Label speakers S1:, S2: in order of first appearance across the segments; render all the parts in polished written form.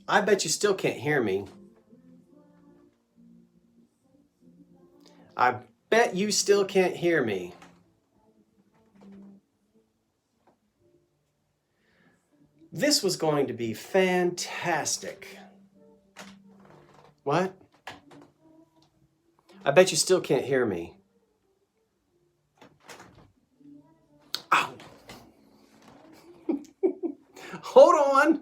S1: I bet you still can't hear me. I bet you still can't hear me. This was going to be fantastic. What? I bet you still can't hear me. Ow. Hold on.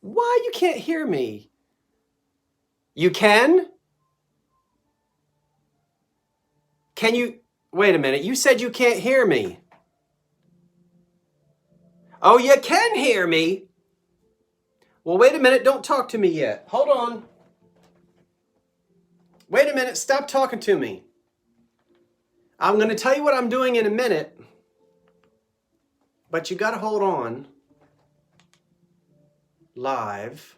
S1: Why you can't hear me? You can? Can you? Wait a minute. You said you can't hear me. Oh, you can hear me? Well, wait a minute. Don't talk to me yet. Hold on. Wait a minute. Stop talking to me. I'm going to tell you what I'm doing in a minute. But you got to hold on. Live.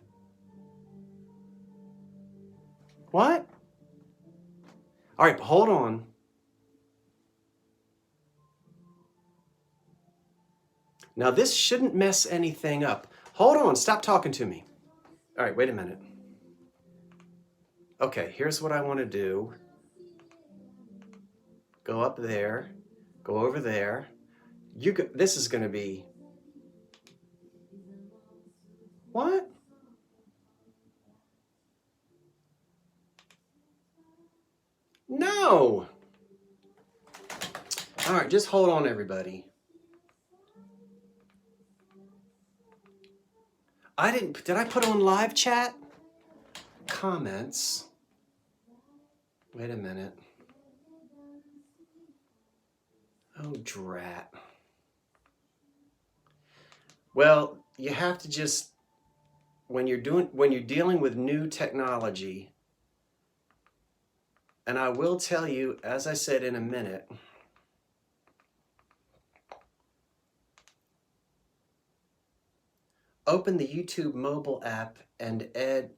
S1: What? All right, hold on. Now this shouldn't mess anything up. Hold on, stop talking to me. All right, wait a minute. Okay, here's what I want to do. Go up there, go over there. This is going to be... What? No. All right, just hold on, everybody. Did I put on live chat? Comments. Wait a minute. Oh, drat. Well, you have to just, when you're dealing with new technology, and I will tell you, as I said in a minute, open the YouTube mobile app and add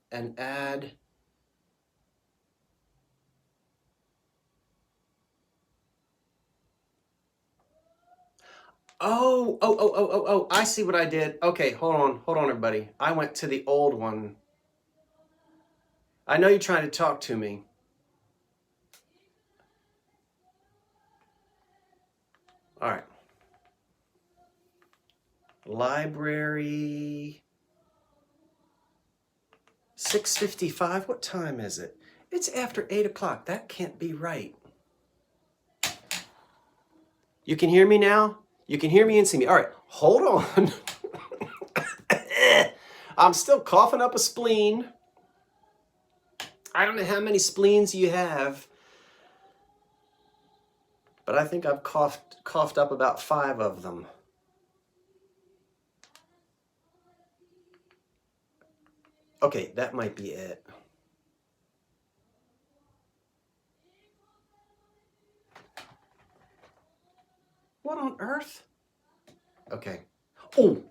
S1: Oh, I see what I did. Okay, hold on, everybody. I went to the old one. I know you're trying to talk to me. All right. Library. 6:55, what time is it? It's after 8 o'clock. That can't be right. You can hear me now? You can hear me and see me. All right, hold on. I'm still coughing up a spleen. I don't know how many spleens you have, but I think I've coughed up about 5 of them. Okay, that might be it. What on earth? Okay. Oh!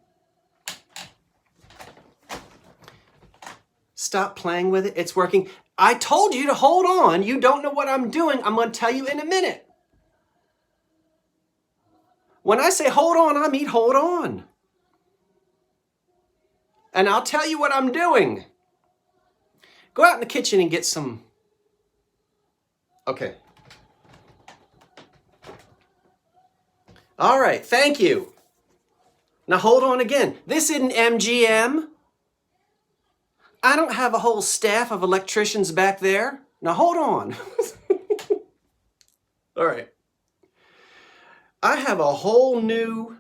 S1: Stop playing with it. It's working. I told you to hold on. You don't know what I'm doing. I'm going to tell you in a minute. When I say hold on, I mean hold on. And I'll tell you what I'm doing. Go out in the kitchen and get some. Okay. All right, thank you. Now hold on again. This isn't MGM. I don't have a whole staff of electricians back there. Now hold on. All right. I have a whole new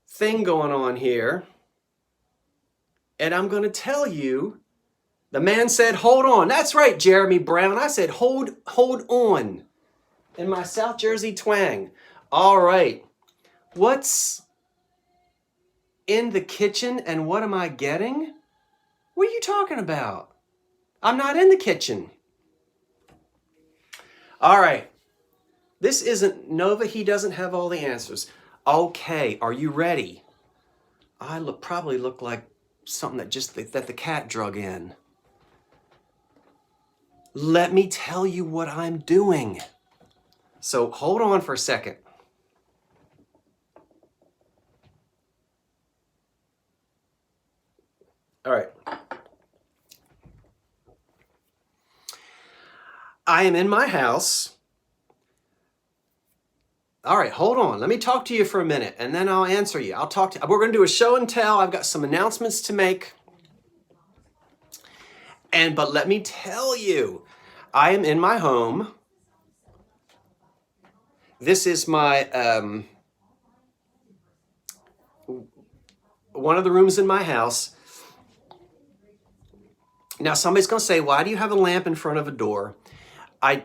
S1: thing going on here. And I'm going to tell you, the man said, hold on. That's right, Jeremy Brown. I said, hold on. In my South Jersey twang. All right. What's in the kitchen and what am I getting? What are you talking about? I'm not in the kitchen. All right. This isn't Nova. He doesn't have all the answers. Okay. Are you ready? I probably look like something that the cat drug in. Let me tell you what I'm doing. So hold on for a second. All right. I am in my house. All right, hold on. Let me talk to you for a minute, and then I'll answer you. We're going to do a show and tell. I've got some announcements to make. But let me tell you, I am in my home. This is my one of the rooms in my house. Now somebody's going to say, "Why do you have a lamp in front of a door?" I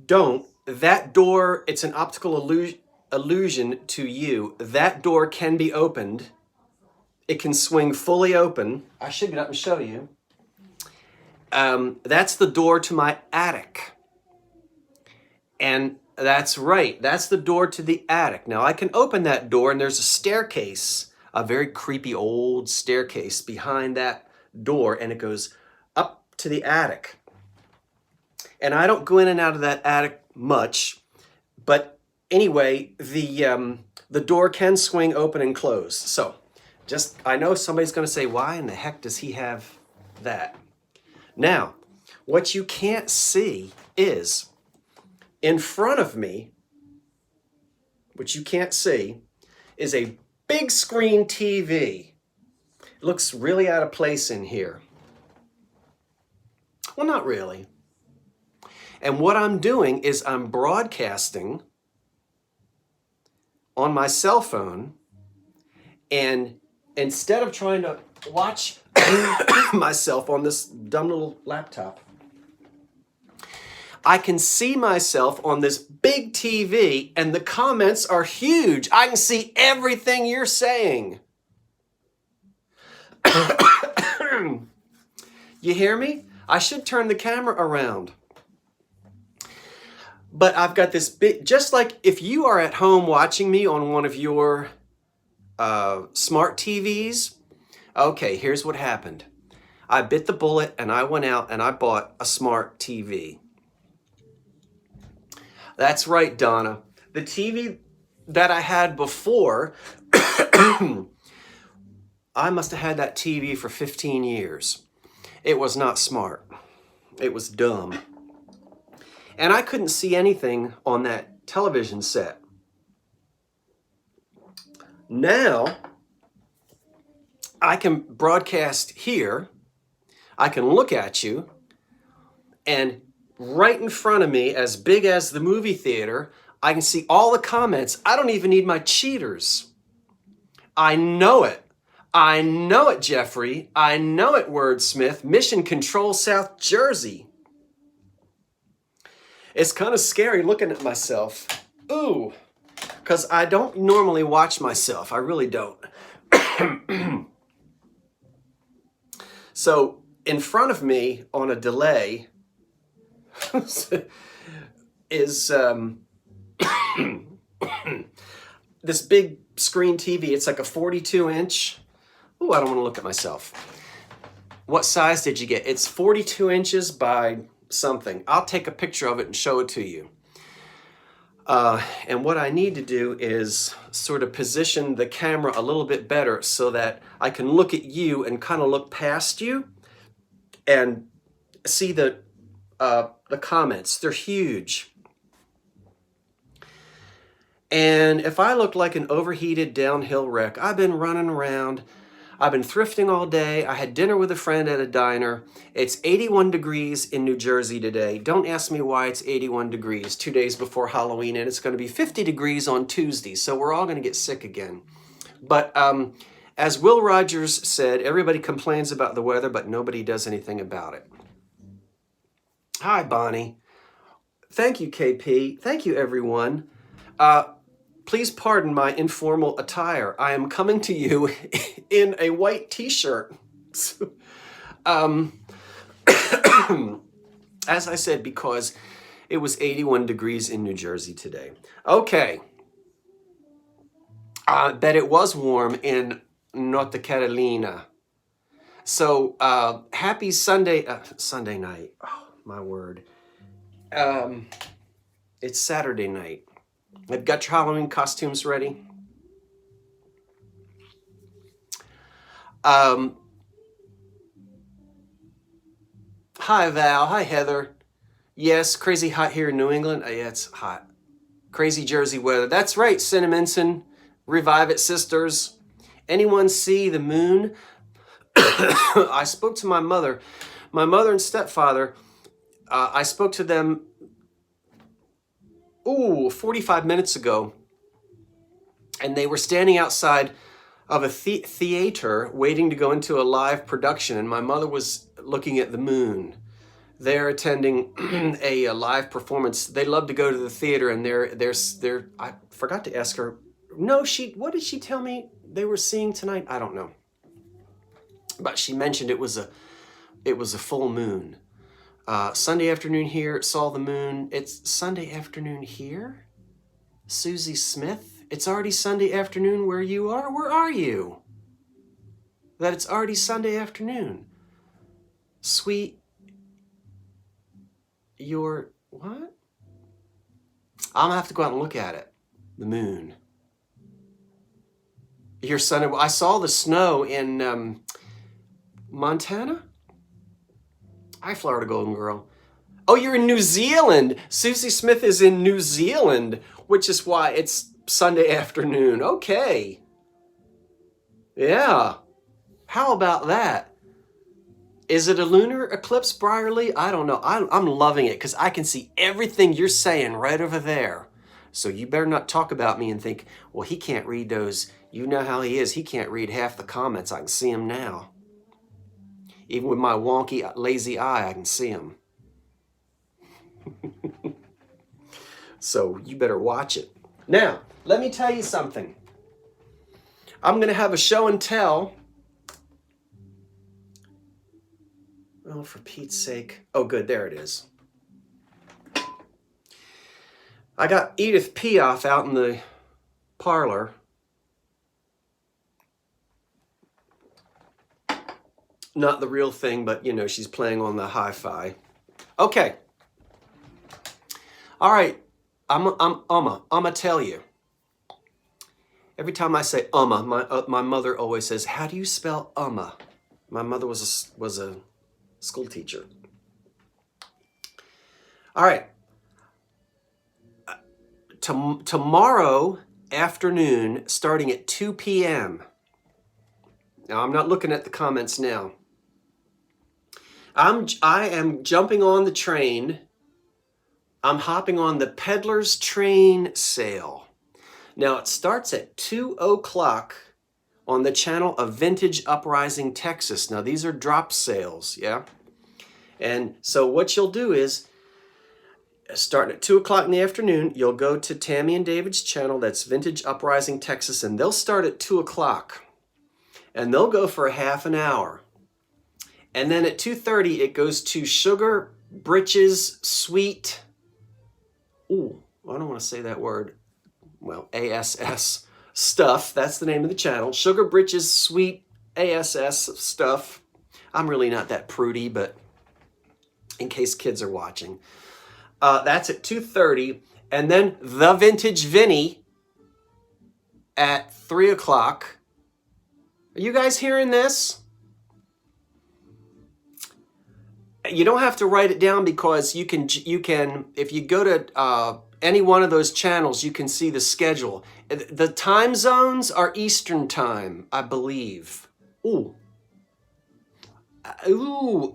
S1: don't. That door, it's an optical illusion to you. That door can be opened. It can swing fully open. I should get up and show you. That's the door to my attic. And that's right. That's the door to the attic. Now I can open that door and there's a staircase, a very creepy old staircase behind that door, and it goes up to the attic. And I don't go in and out of that attic much, but anyway, the door can swing open and close. So I know somebody's going to say, why in the heck does he have that? Now, what you can't see is in front of me, which you can't see, is a big screen TV. It looks really out of place in here. Well, not really. And what I'm doing is I'm broadcasting on my cell phone, and instead of trying to watch myself on this dumb little laptop, I can see myself on this big TV, and the comments are huge. I can see everything you're saying. You hear me? I should turn the camera around. But I've got this big, just like if you are at home watching me on one of your smart TVs, okay, here's what happened. I bit the bullet and I went out and I bought a smart TV. That's right, Donna. The TV that I had before, I must have had that TV for 15 years. It was not smart. It was dumb. And I couldn't see anything on that television set. Now, I can broadcast here. I can look at you, and right in front of me, as big as the movie theater, I can see all the comments. I don't even need my cheaters. I know it. I know it, Jeffrey. I know it, Wordsmith. Mission Control, South Jersey. It's kind of scary looking at myself. Ooh, because I don't normally watch myself. I really don't. So in front of me on a delay is this big screen TV. It's like a 42-inch. Ooh, I don't want to look at myself. What size did you get? It's 42 inches by something. I'll take a picture of it and show it to you. And what I need to do is sort of position the camera a little bit better so that I can look at you and kind of look past you and see the comments. They're huge. And if I look like an overheated downhill wreck, I've been running around. I've been thrifting all day. I had dinner with a friend at a diner. It's 81 degrees in New Jersey today. Don't ask me why it's 81 degrees 2 days before Halloween, and it's going to be 50 degrees on Tuesday, so we're all going to get sick again. But as Will Rogers said, everybody complains about the weather, but nobody does anything about it. Hi, Bonnie. Thank you, KP. Thank you, everyone. Please pardon my informal attire. I am coming to you in a white t-shirt. As I said, because it was 81 degrees in New Jersey today. Okay. I bet it was warm in North Carolina. So happy Sunday night. Oh, my word. It's Saturday night. I've got your Halloween costumes ready. Hi, Val. Hi, Heather. Yes, crazy hot here in New England. Yeah, it's hot. Crazy Jersey weather. That's right, Cinnamonson. Revive It Sisters. Anyone see the moon? I spoke to my mother and stepfather. I spoke to them 45 minutes ago, and they were standing outside of a theater waiting to go into a live production, and my mother was looking at the moon. They're attending a live performance. They love to go to the theater, and they're I forgot to ask her. No, what did she tell me they were seeing tonight? I don't know. But she mentioned it was a full moon. Sunday afternoon here, saw the moon. It's Sunday afternoon here? Susie Smith? It's already Sunday afternoon where you are? Where are you? That it's already Sunday afternoon. Sweet, what? I'm gonna have to go out and look at it. The moon. Your Sunday, I saw the snow in Montana? Hi, Florida Golden Girl. Oh, you're in New Zealand. Susie Smith is in New Zealand, which is why it's Sunday afternoon. Okay. Yeah. How about that? Is it a lunar eclipse, Brierly? I don't know. I'm loving it because I can see everything you're saying right over there. So you better not talk about me and think, well, he can't read those. You know how he is. He can't read half the comments. I can see him now. Even with my wonky, lazy eye, I can see him. So you better watch it. Now, let me tell you something. I'm going to have a show and tell. Oh, for Pete's sake. Oh, good. There it is. I got Edith Piaf out in the parlor. Not the real thing, but, you know, she's playing on the hi-fi. Okay. All right. I'ma tell you. Every time I say my mother always says, how do you spell My mother was a school teacher. All right. Tomorrow afternoon, starting at 2 p.m. Now, I'm not looking at the comments now. I am jumping on the train. I'm hopping on the Peddler's Train sale. Now, it starts at 2 o'clock on the channel of Vintage Uprising, Texas. Now, these are drop sales, yeah? And so what you'll do is, starting at 2 o'clock in the afternoon, you'll go to Tammy and David's channel. That's Vintage Uprising, Texas, and they'll start at 2 o'clock. And they'll go for a half an hour. And then at 2:30, it goes to Sugar Britches Sweet. Ooh, I don't want to say that word. Well, ASS stuff. That's the name of the channel. Sugar Britches Sweet ASS stuff. I'm really not that prudy, but in case kids are watching. That's at 2:30. And then The Vintage Vinny at 3 o'clock. Are you guys hearing this? You don't have to write it down because you can if you go to any one of those channels, you can see the schedule. The time zones are Eastern time, I believe. Ooh,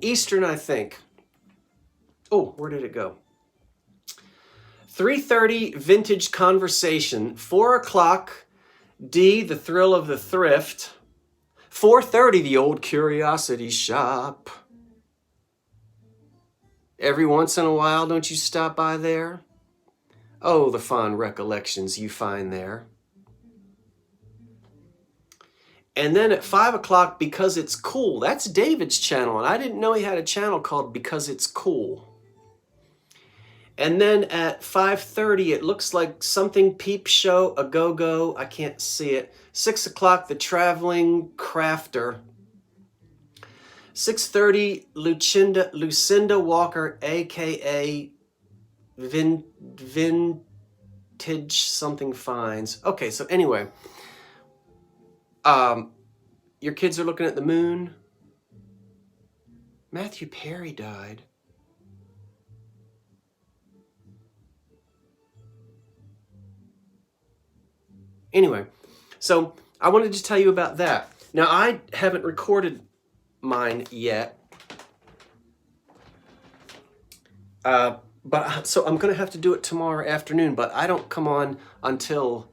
S1: Eastern, I think. Oh, where did it go? 3:30 Vintage Conversation. 4 o'clock D, The Thrill of the Thrift. 4:30 The Old Curiosity Shop. Every once in a while, don't you stop by there? Oh, the fond recollections you find there. And then at 5 o'clock, Because It's Cool. That's David's channel, and I didn't know he had a channel called Because It's Cool. And then at 5:30, it looks like something Peep Show, a go-go. I can't see it. 6 o'clock, The Traveling Crafter. 6:30, Lucinda Walker, a.k.a. Vintage Something Finds. Okay, so anyway, your kids are looking at the moon. Matthew Perry died. Anyway, so I wanted to tell you about that. Now, I haven't recorded mine yet. So I'm going to have to do it tomorrow afternoon, but I don't come on until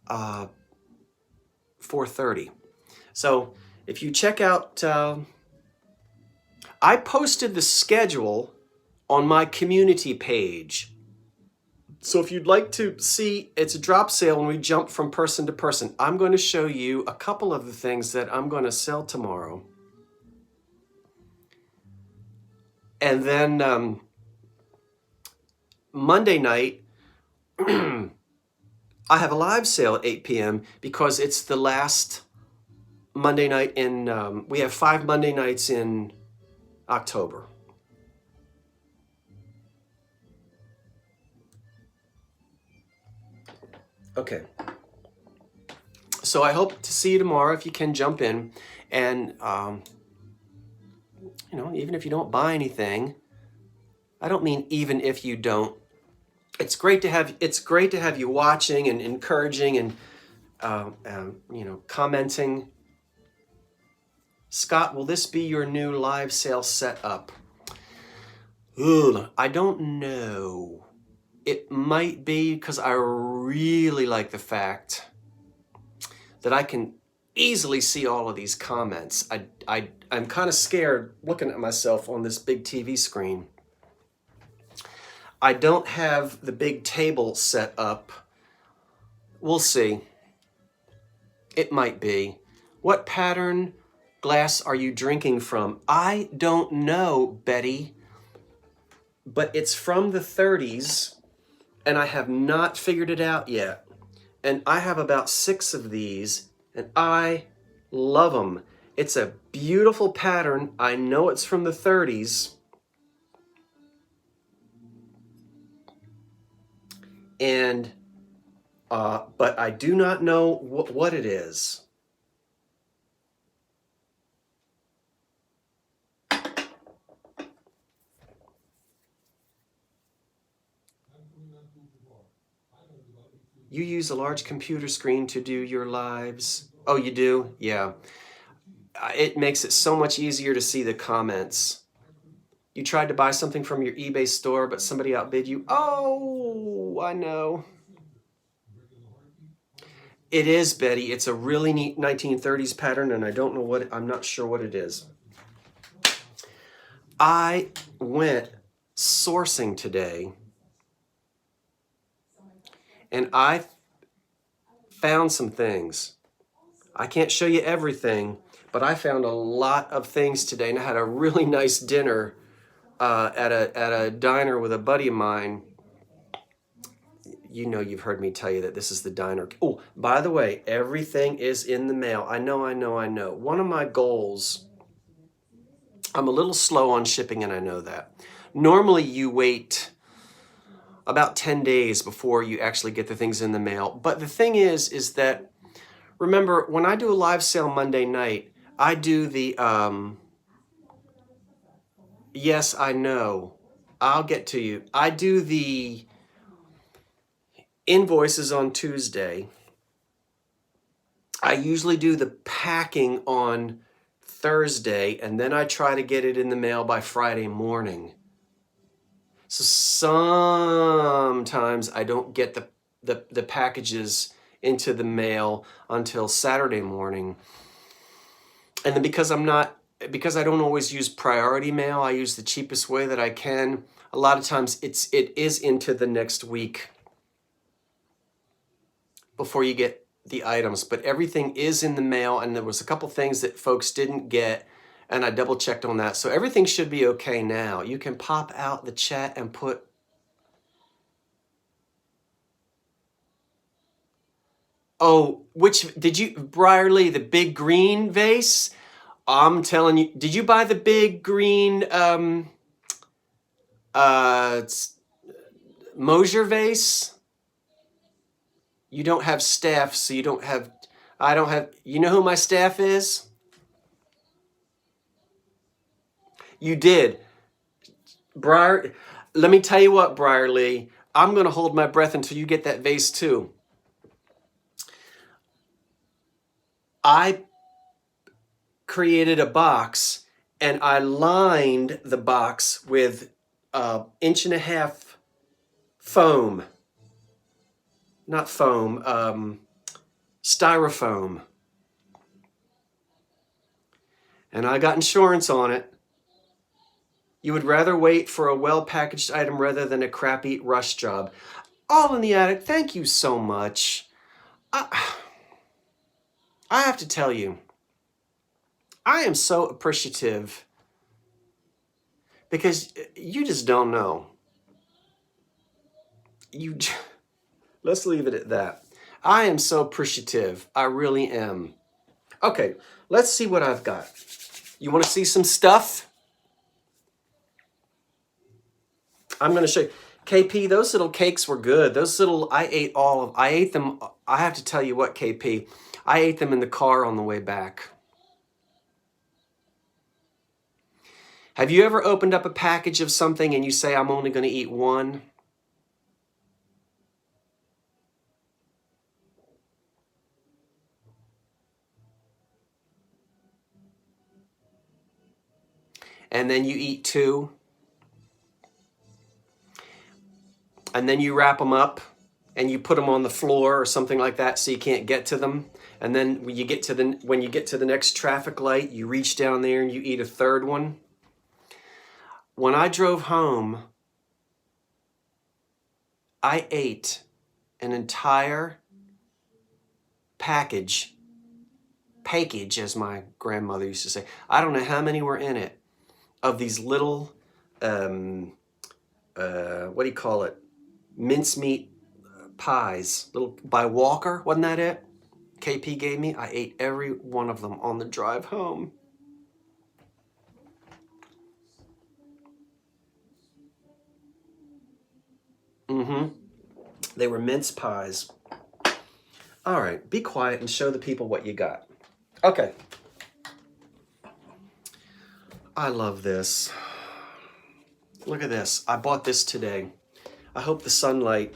S1: 4:30. So if you check out, I posted the schedule on my community page. So if you'd like to see, it's a drop sale and we jump from person to person. I'm going to show you a couple of the things that I'm going to sell tomorrow. And then Monday night, I have a live sale at 8 p.m. because it's the last Monday night in, we have 5 Monday nights in October. Okay. So I hope to see you tomorrow if you can jump in. And, you know, even if you don't buy anything, I don't mean even if you don't. It's great to have you watching and encouraging and, you know, commenting. Scott, will this be your new live sale setup? Ugh, I don't know. It might be because I really like the fact that I can easily see all of these comments. I'm kind of scared looking at myself on this big TV screen. I don't have the big table set up. We'll see. It might be. What pattern glass are you drinking from? I don't know, Betty, but it's from the 30s. And I have not figured it out yet. And I have about 6 of these, and I love them. It's a beautiful pattern. I know it's from the 30s. And, but I do not know what it is. You use a large computer screen to do your lives. Oh, you do? Yeah. It makes it so much easier to see the comments. You tried to buy something from your eBay store, but somebody outbid you. Oh, I know. It is, Betty. It's a really neat 1930s pattern, and I don't know what, I'm not sure what it is. I went sourcing today, and I found some things. I can't show you everything, but I found a lot of things today, and I had a really nice dinner at a diner with a buddy of mine. You know, you've heard me tell you that this is the diner. Oh, by the way, everything is in the mail. I know. One of my goals, I'm a little slow on shipping, and I know that. Normally, you wait about 10 days before you actually get the things in the mail. But the thing is that, remember, when I do a live sale Monday night, I do the, yes, I know. I'll get to you. I do the invoices on Tuesday. I usually do the packing on Thursday, and then I try to get it in the mail by Friday morning. So sometimes I don't get the packages into the mail until Saturday morning. And then because I don't always use priority mail, I use the cheapest way that I can. A lot of times it is into the next week before you get the items, but everything is in the mail, and there was a couple things that folks didn't get, and I double checked on that. So everything should be okay now. You can pop out the chat and put, oh, which, did you, Briarly, the big green vase? I'm telling you, did you buy the big green Mosier vase? You don't have staff, so you don't have, I don't have, you know who my staff is? You did. Briar, let me tell you what, Briar Lee. I'm going to hold my breath until you get that vase too. I created a box and I lined the box with 1.5 inch foam. Not foam, styrofoam. And I got insurance on it. You would rather wait for a well-packaged item rather than a crappy rush job. All in the attic, thank you so much. I have to tell you, I am so appreciative because you just don't know. Let's leave it at that. I am so appreciative. I really am. Okay, let's see what I've got. You want to see some stuff? I'm going to show you. KP, those little cakes were good. Those little, I ate them. I have to tell you what, KP, I ate them in the car on the way back. Have you ever opened up a package of something and you say, I'm only going to eat one? And then you eat two? And then you wrap them up and you put them on the floor or something like that so you can't get to them. And then when you get to the next traffic light, you reach down there and you eat a third one. When I drove home, I ate an entire package as my grandmother used to say. I don't know how many were in it, of these little, what do you call it? Mincemeat pies, little by Walker, wasn't that it? KP gave me. I ate every one of them on the drive home. They were mince pies. All right, be quiet and show the people what you got. Okay. I love this. Look at this. I bought this today. I hope the sunlight,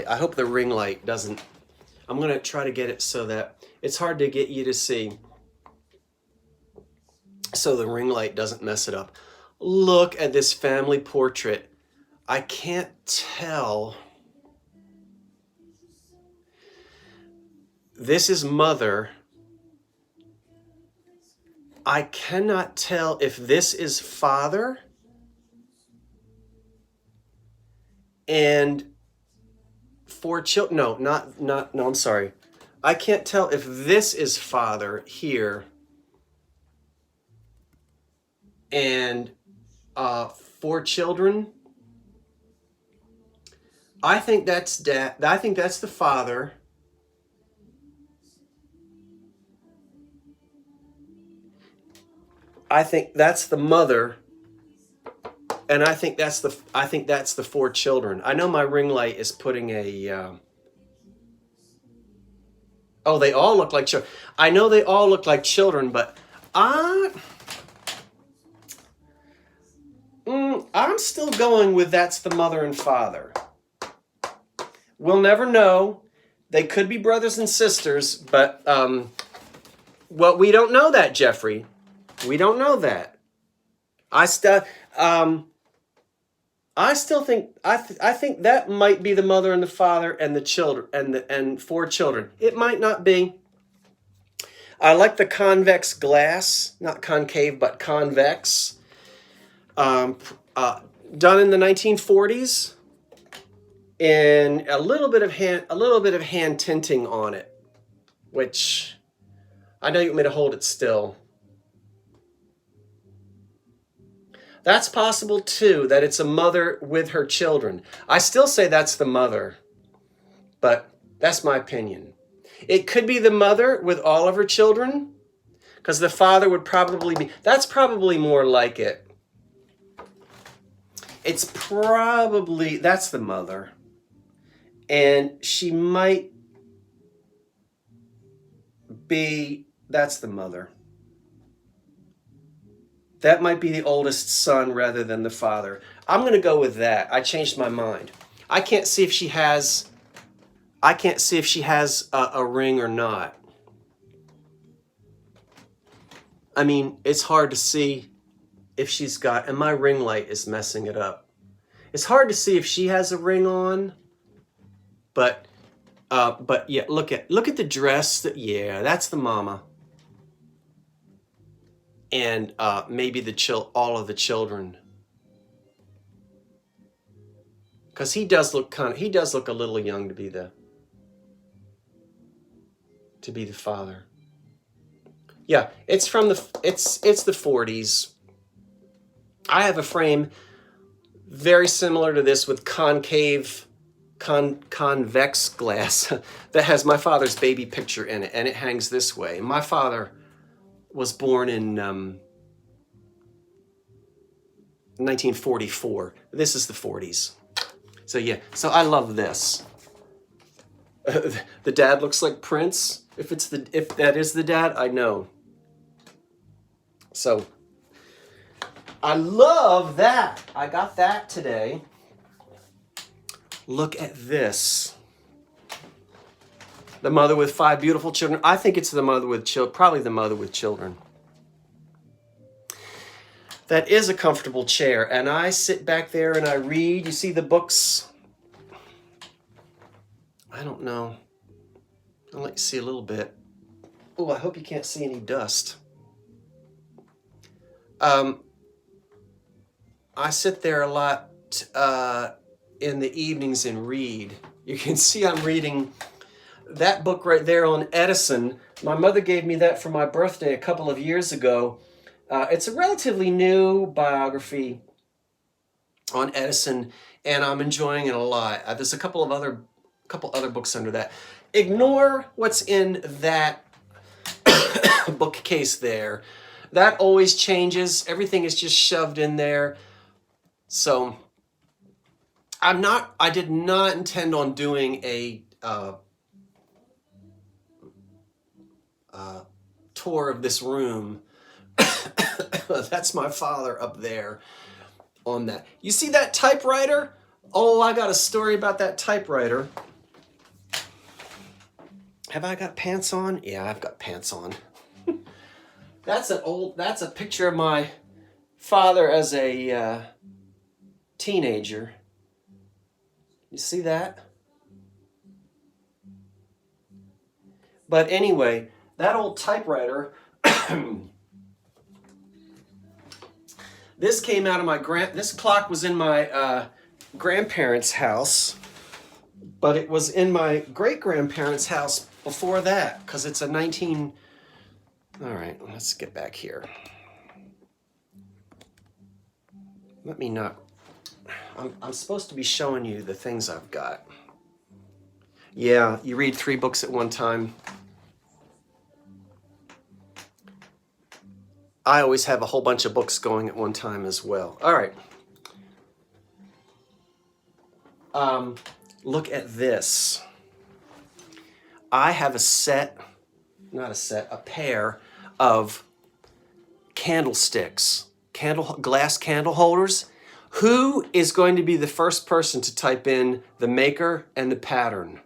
S1: I hope the ring light doesn't, I'm going to try to get it so that it's hard to get you to see, so the ring light doesn't mess it up. Look at this family portrait. I can't tell. This is mother. I cannot tell if this is father and 4 children. No, I'm sorry. I can't tell if this is father here and 4 children. I think that's dad. I think that's the father. I think that's the mother. And I think that's the 4 children. I know my ring light is putting a oh, they all look like children. I know they all look like children, but I'm still going with that's the mother and father. We'll never know. They could be brothers and sisters, but well, we don't know that, Jeffrey. We don't know that. I still think I think that might be the mother and the father and the children and 4 children. It might not be. I like the convex glass, not concave but convex. Done in the 1940s, and a little bit of hand tinting on it, which I know you want me to hold it still. That's possible too, that it's a mother with her children. I still say that's the mother, but that's my opinion. It could be the mother with all of her children, because the father would probably be, that's probably more like it. It's probably, that's the mother. And she might be, that's the mother. That might be the oldest son rather than the father. I'm going to go with that. I changed my mind. I can't see if she has a ring or not. I mean, it's hard to see if she's got, and my ring light is messing it up. It's hard to see if she has a ring on, but yeah, look at the dress. Yeah, that's the mama. And maybe all of the children. Because he does look a little young to be the father. Yeah, it's from it's the 40s. I have a frame very similar to this with convex glass that has my father's baby picture in it, and it hangs this way. My father was born in 1944. This is the 40s. So yeah, so I love this. The dad looks like Prince. If that is the dad, I know. So I love that. I got that today. Look at this. The mother with 5 beautiful children. I think it's the mother with children, probably the mother with children. That is a comfortable chair, and I sit back there and I read. You see the books? I don't know. I'll let you see a little bit. Oh, I hope you can't see any dust. I sit there a lot in the evenings and read. You can see I'm reading that book right there on Edison. My mother gave me that for my birthday a couple of years ago. It's a relatively new biography on Edison, and I'm enjoying it a lot. There's a couple other books under that. Ignore what's in that bookcase there. That always changes. Everything is just shoved in there. So I did not intend on doing a tour of this room. That's my father up there on that. You see that typewriter? Oh, I got a story about that typewriter. Have I got pants on? Yeah, I've got pants on. That's a picture of my father as a teenager. You see that? But anyway, that old typewriter, this came out of this clock was in my grandparents' house, but it was in my great-grandparents' house before that, because it's a all right, let's get back here. Let me not, I'm supposed to be showing you the things I've got. Yeah, you read 3 books at one time. I always have a whole bunch of books going at one time as well. All right. Look at this. I have a pair of candlesticks, glass candle holders. Who is going to be the first person to type in the maker and the pattern?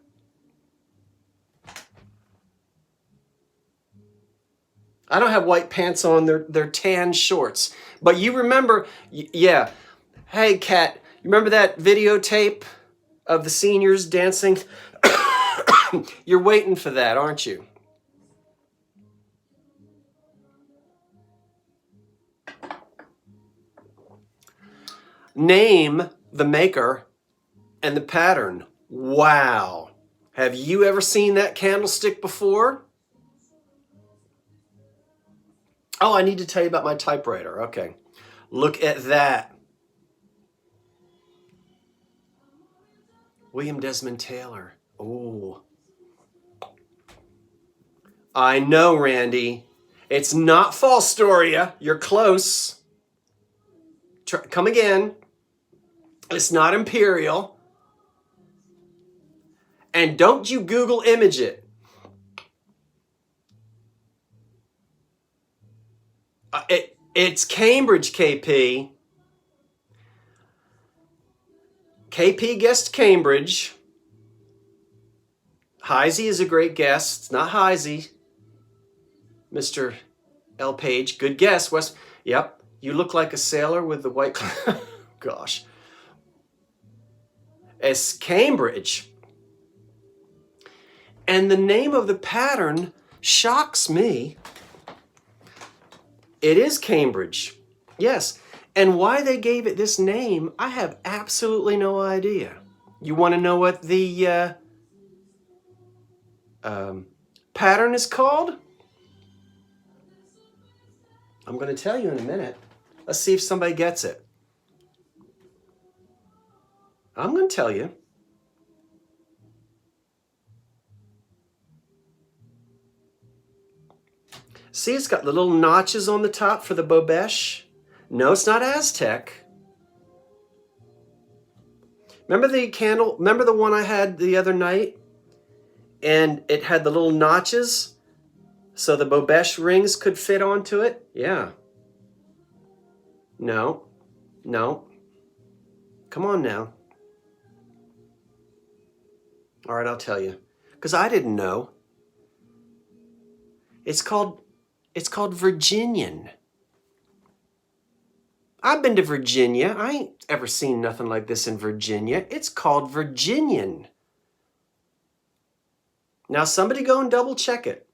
S1: I don't have white pants on, they're tan shorts. But you remember, yeah. Hey, Kat, you remember that videotape of the seniors dancing? You're waiting for that, aren't you? Name the maker and the pattern. Wow. Have you ever seen that candlestick before? Oh, I need to tell you about my typewriter. Okay. Look at that. William Desmond Taylor. Oh. I know, Randy. It's not Falstoria. You're close. Come again. It's not Imperial. And don't you Google image it. It's Cambridge, KP. KP guessed Cambridge. Heisey is a great guess. It's not Heisey. Mr. L. Page, good guess. West. Yep, you look like a sailor with the white. Gosh. It's Cambridge. And the name of the pattern shocks me. It is Cambridge. Yes. And why they gave it this name, I have absolutely no idea. You want to know what the pattern is called? I'm going to tell you in a minute. Let's see if somebody gets it. I'm going to tell you. See, it's got little notches on the top for the bobesh. No, it's not Aztec. Remember the candle? Remember the one I had the other night? And it had the little notches so the bobesh rings could fit onto it? Yeah. No. No. Come on now. All right, I'll tell you. Because I didn't know. It's called Virginian. I've been to Virginia. I ain't ever seen nothing like this in Virginia. It's called Virginian. Now somebody go and double check it.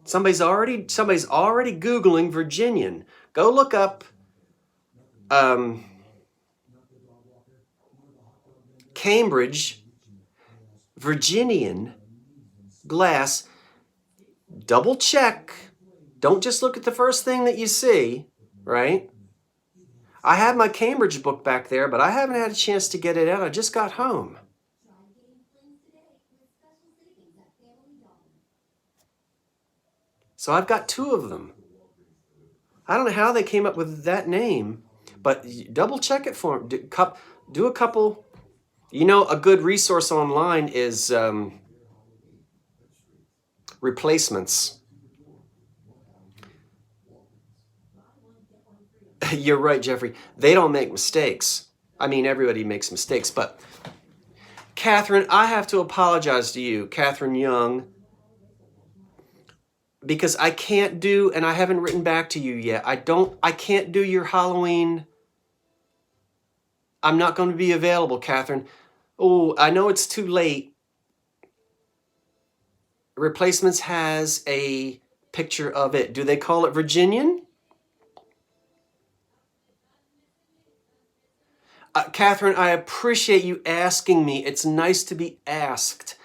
S1: Somebody's already Googling Virginian. Go look up Cambridge Virginian glass. Double check. Don't just look at the first thing that you see, right? I have my Cambridge book back there, but I haven't had a chance to get it out. I just got home. So I've got two of them. I don't know how they came up with that name, but double check it for them. Do a couple. You know, a good resource online is replacements. You're right, Jeffrey. They don't make mistakes. I mean, everybody makes mistakes, but Catherine, I have to apologize to you, Catherine Young, because I can't do, and I haven't written back to you yet. I can't do your Halloween. I'm not going to be available, Catherine. Oh, I know it's too late. Replacements has a picture of it. Do they call it Virginian? Catherine, I appreciate you asking me. It's nice to be asked.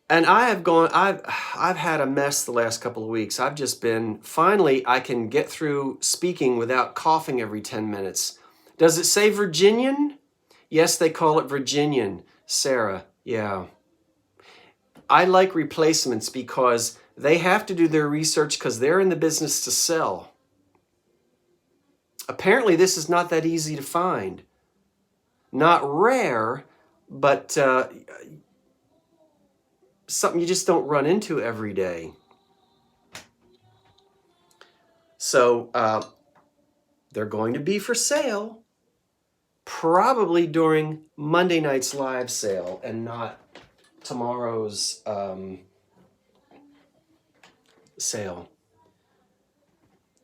S1: And I've had a mess the last couple of weeks. I've just been, finally, I can get through speaking without coughing every 10 minutes. Does it say Virginian? Yes, they call it Virginian. Sarah, yeah. I like replacements because they have to do their research because they're in the business to sell. Apparently, this is not that easy to find. Not rare, but something you just don't run into every day. So they're going to be for sale probably during Monday night's live sale and not tomorrow's sale.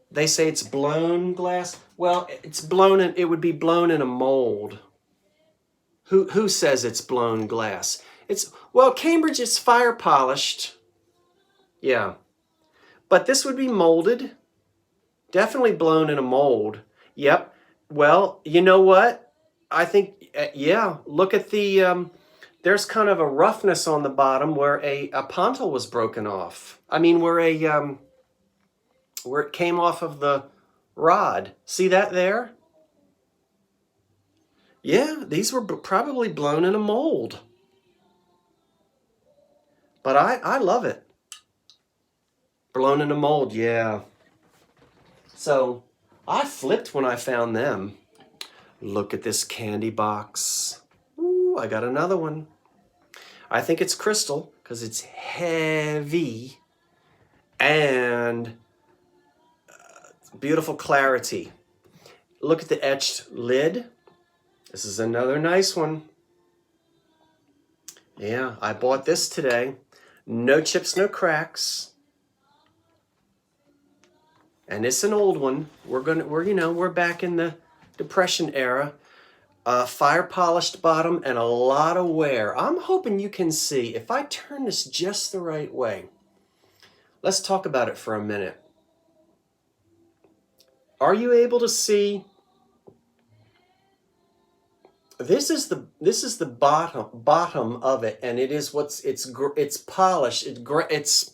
S1: They say it's blown glass. Well, it's blown in, it would be blown in a mold. Who says it's blown glass? Well, Cambridge is fire polished. Yeah. But this would be molded. Definitely blown in a mold. Yep. Well, you know what? I think, yeah, look at the, there's kind of a roughness on the bottom where a pontil was broken off. I mean, where it came off of the rod. See that there? Yeah, these were probably blown in a mold. But I love it. Blown in a mold, yeah. So I flipped when I found them. Look at this candy box. Ooh, I got another one. I think it's crystal because it's heavy. And Beautiful clarity. Look at the etched lid. This is another nice one. Yeah, I bought this today. No chips, no cracks. And it's an old one. We're back in the Depression era. Fire polished bottom and a lot of wear. I'm hoping you can see if I turn this just the right way. Let's talk about it for a minute. Are you able to see? This is the bottom of it, and it is it's polished. It's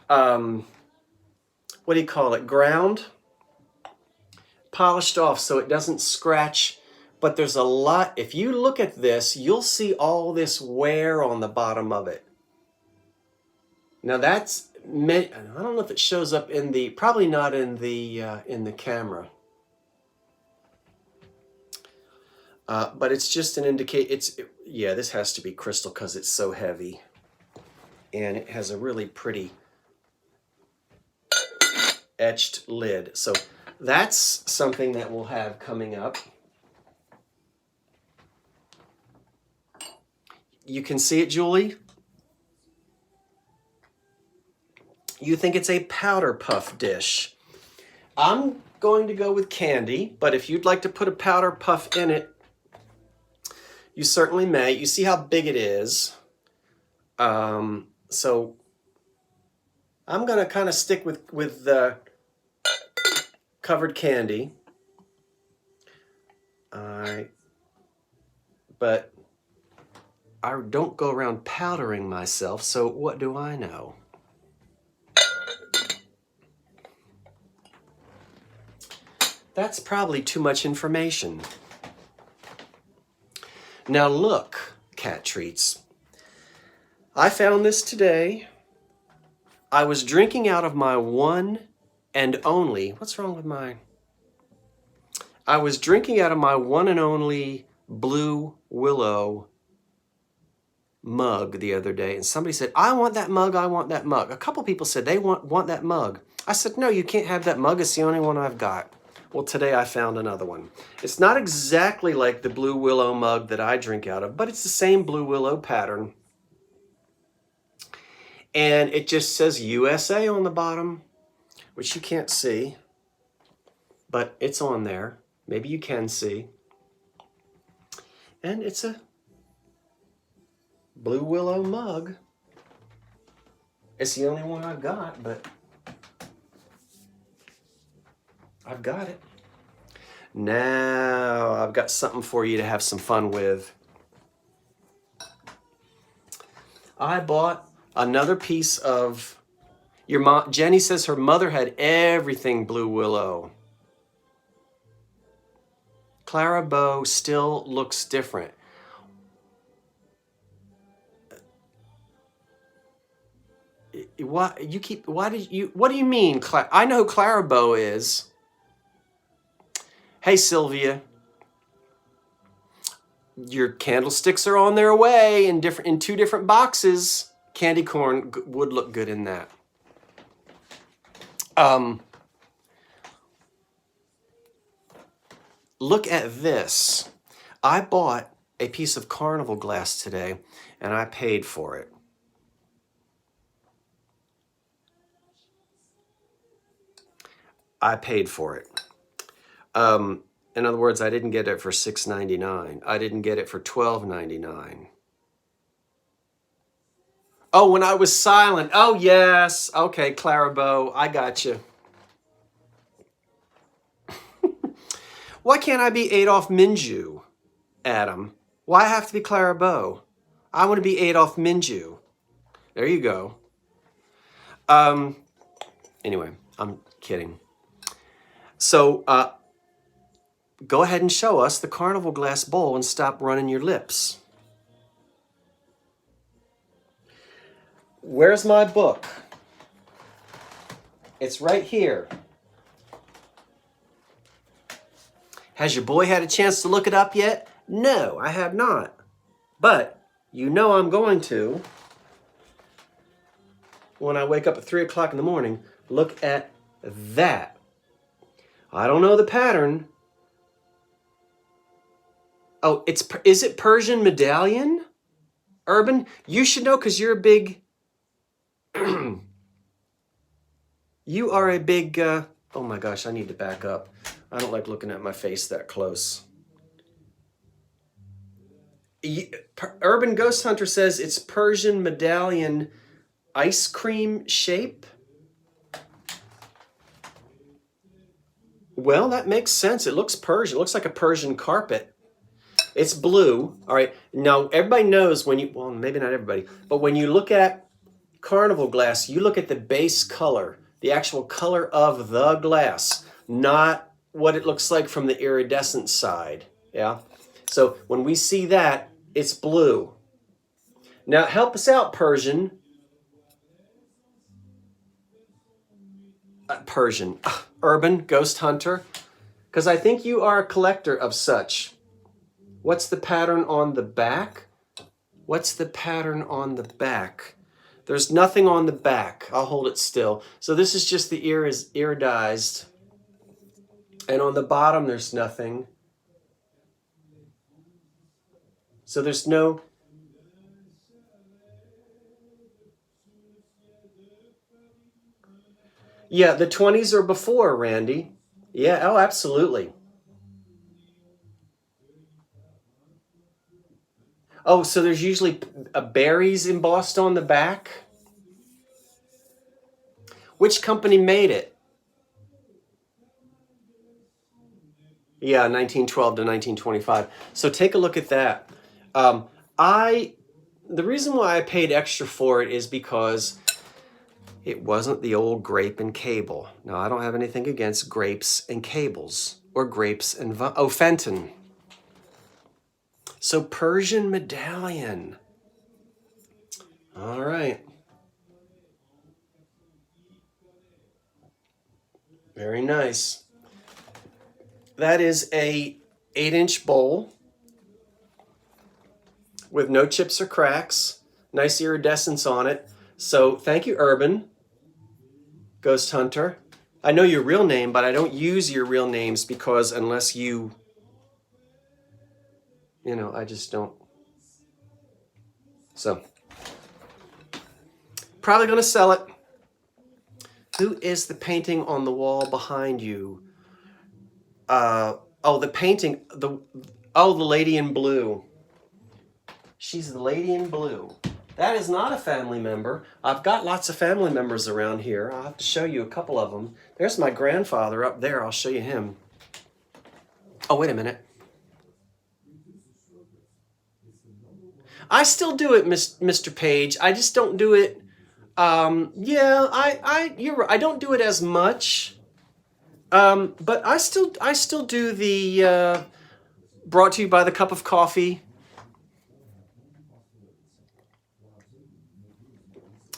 S1: what do you call it? Ground, polished off so it doesn't scratch. But there's a lot. If you look at this, you'll see all this wear on the bottom of it. Now that's, I don't know if it shows up in the, probably not in the camera. But it's just an yeah, this has to be crystal because it's so heavy. And it has a really pretty etched lid. So that's something that we'll have coming up. You can see it, Julie? You think it's a powder puff dish. I'm going to go with candy, but if you'd like to put a powder puff in it, you certainly may. You see how big it is. So I'm going to kind of stick with the covered candy. But I don't go around powdering myself, so what do I know? That's probably too much information. Now look, cat treats. I found this today. I was drinking out of my one and only, what's wrong with mine? I was drinking out of my one and only Blue Willow mug the other day, and somebody said, I want that mug, I want that mug. A couple people said they want that mug. I said, no, you can't have that mug, it's the only one I've got. Well, today I found another one. It's not exactly like the Blue Willow mug that I drink out of, but it's the same Blue Willow pattern. And it just says USA on the bottom, which you can't see, but it's on there. Maybe you can see. And it's a Blue Willow mug. It's the only one I've got, but I've got it. Now I've got something for you to have some fun with. I bought another piece of your mom. Jenny says her mother had everything Blue Willow. Clara Bow still looks different. What do you mean? I know who Clara Bow is. Hey, Sylvia. Your candlesticks are on their way in two different boxes. Candy corn would look good in that. Look at this. I bought a piece of carnival glass today, and I paid for it. I paid for it. In other words, I didn't get it for $6.99. I didn't get it for $12.99. Oh, when I was silent. Oh, yes. Okay, Clara Bow, I got you. Why can't I be Adolph Minju, Adam? Why have to be Clara Bow? I want to be Adolph Minju. There you go. Anyway, I'm kidding. So, go ahead and show us the carnival glass bowl and stop running your lips. Where's my book? It's right here. Has your boy had a chance to look it up yet? No, I have not. But you know I'm going to. When I wake up at 3 o'clock in the morning, look at that. I don't know the pattern. Oh, is it Persian medallion? Urban? You should know because you're a big... you are a big... oh my gosh, I need to back up. I don't like looking at my face that close. Urban Ghost Hunter says it's Persian medallion ice cream shape. Well, that makes sense. It looks Persian. It looks like a Persian carpet. It's blue. All right. Now, everybody knows when you, well, maybe not everybody, but when you look at carnival glass, you look at the base color, the actual color of the glass, not what it looks like from the iridescent side. Yeah. So when we see that, it's blue. Now, help us out, Persian. Urban Ghost Hunter, because I think you are a collector of such. What's the pattern on the back? What's the pattern on the back? There's nothing on the back. I'll hold it still. So this is just the iridized. And on the bottom, there's nothing. So there's no... Yeah, the 20s or before, Randy. Yeah, oh, absolutely. Oh, so there's usually berries embossed on the back? Which company made it? Yeah, 1912 to 1925. So take a look at that. The reason why I paid extra for it is because it wasn't the old grape and cable. Now, I don't have anything against grapes and cables or grapes and Fenton. So Persian medallion. All right. Very nice. That is a 8-inch bowl with no chips or cracks. Nice iridescence on it. So thank you, Urban Ghost Hunter. I know your real name, but I don't use your real names because unless you know, I just don't. So, probably going to sell it. Who is the painting on the wall behind you? Oh, the painting, the lady in blue. She's the lady in blue. That is not a family member. I've got lots of family members around here. I'll have to show you a couple of them. There's my grandfather up there. I'll show you him. Oh, wait a minute. I still do it, Mr. Page. I just don't do it. Yeah, you're right. I don't do it as much. But I still do the brought to you by the cup of coffee.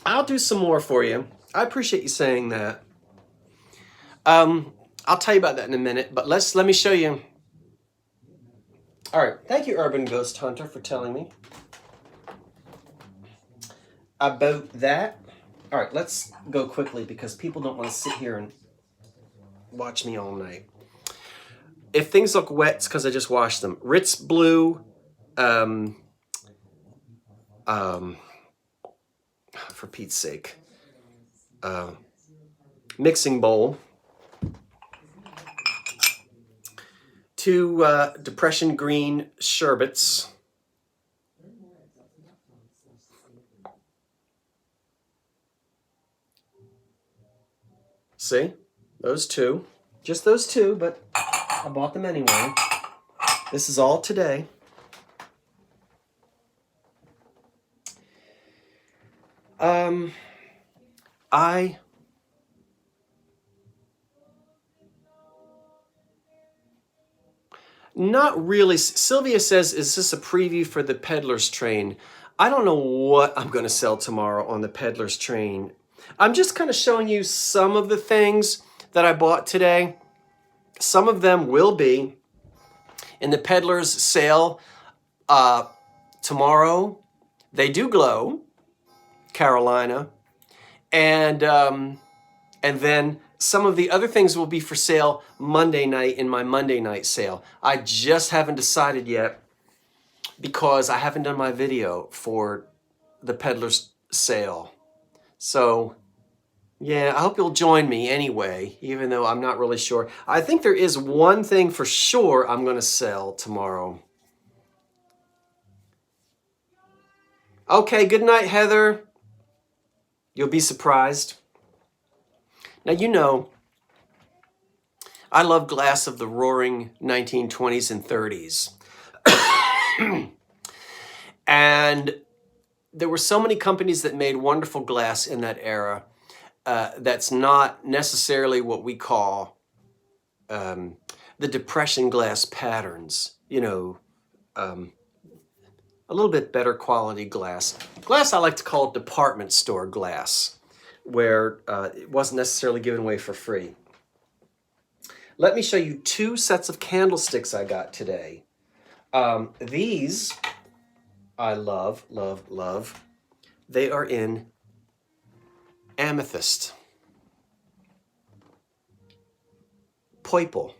S1: I'll do some more for you. I appreciate you saying that. I'll tell you about that in a minute, but let me show you. All right. Thank you, Urban Ghost Hunter, for telling me about that. All right, let's go quickly because people don't want to sit here and watch me all night. If things look wet, it's because I just washed them. Ritz Blue, for Pete's sake, mixing bowl. 2 Depression Green sherbets. See? Those 2. Just those 2, but I bought them anyway. This is all today. Not really. Sylvia says, is this a preview for the peddler's train? I don't know what I'm going to sell tomorrow on the peddler's train. I'm just kind of showing you some of the things that I bought today. Some of them will be in the peddler's sale tomorrow. They do glow, Carolina. And then some of the other things will be for sale Monday night in my Monday night sale. I just haven't decided yet because I haven't done my video for the peddler's sale. So yeah, I hope you'll join me anyway, even though I'm not really sure. I think there is one thing for sure I'm going to sell tomorrow. Okay, good night, Heather. You'll be surprised. Now, you know, I love glass of the roaring 1920s and 30s. And there were so many companies that made wonderful glass in that era. That's not necessarily what we call the Depression glass patterns, you know, a little bit better quality glass. Glass I like to call department store glass, where it wasn't necessarily given away for free. Let me show you 2 sets of candlesticks I got today. These I love, love, love. They are in amethyst. Purple.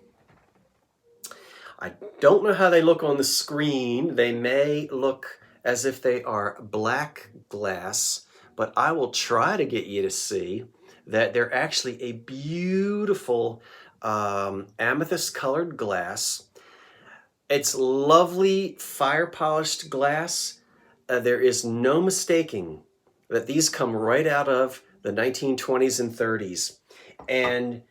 S1: I don't know how they look on the screen. They may look as if they are black glass, but I will try to get you to see that they're actually a beautiful amethyst colored glass. It's lovely fire polished glass. There is no mistaking that these come right out of the 1920s and 30s. And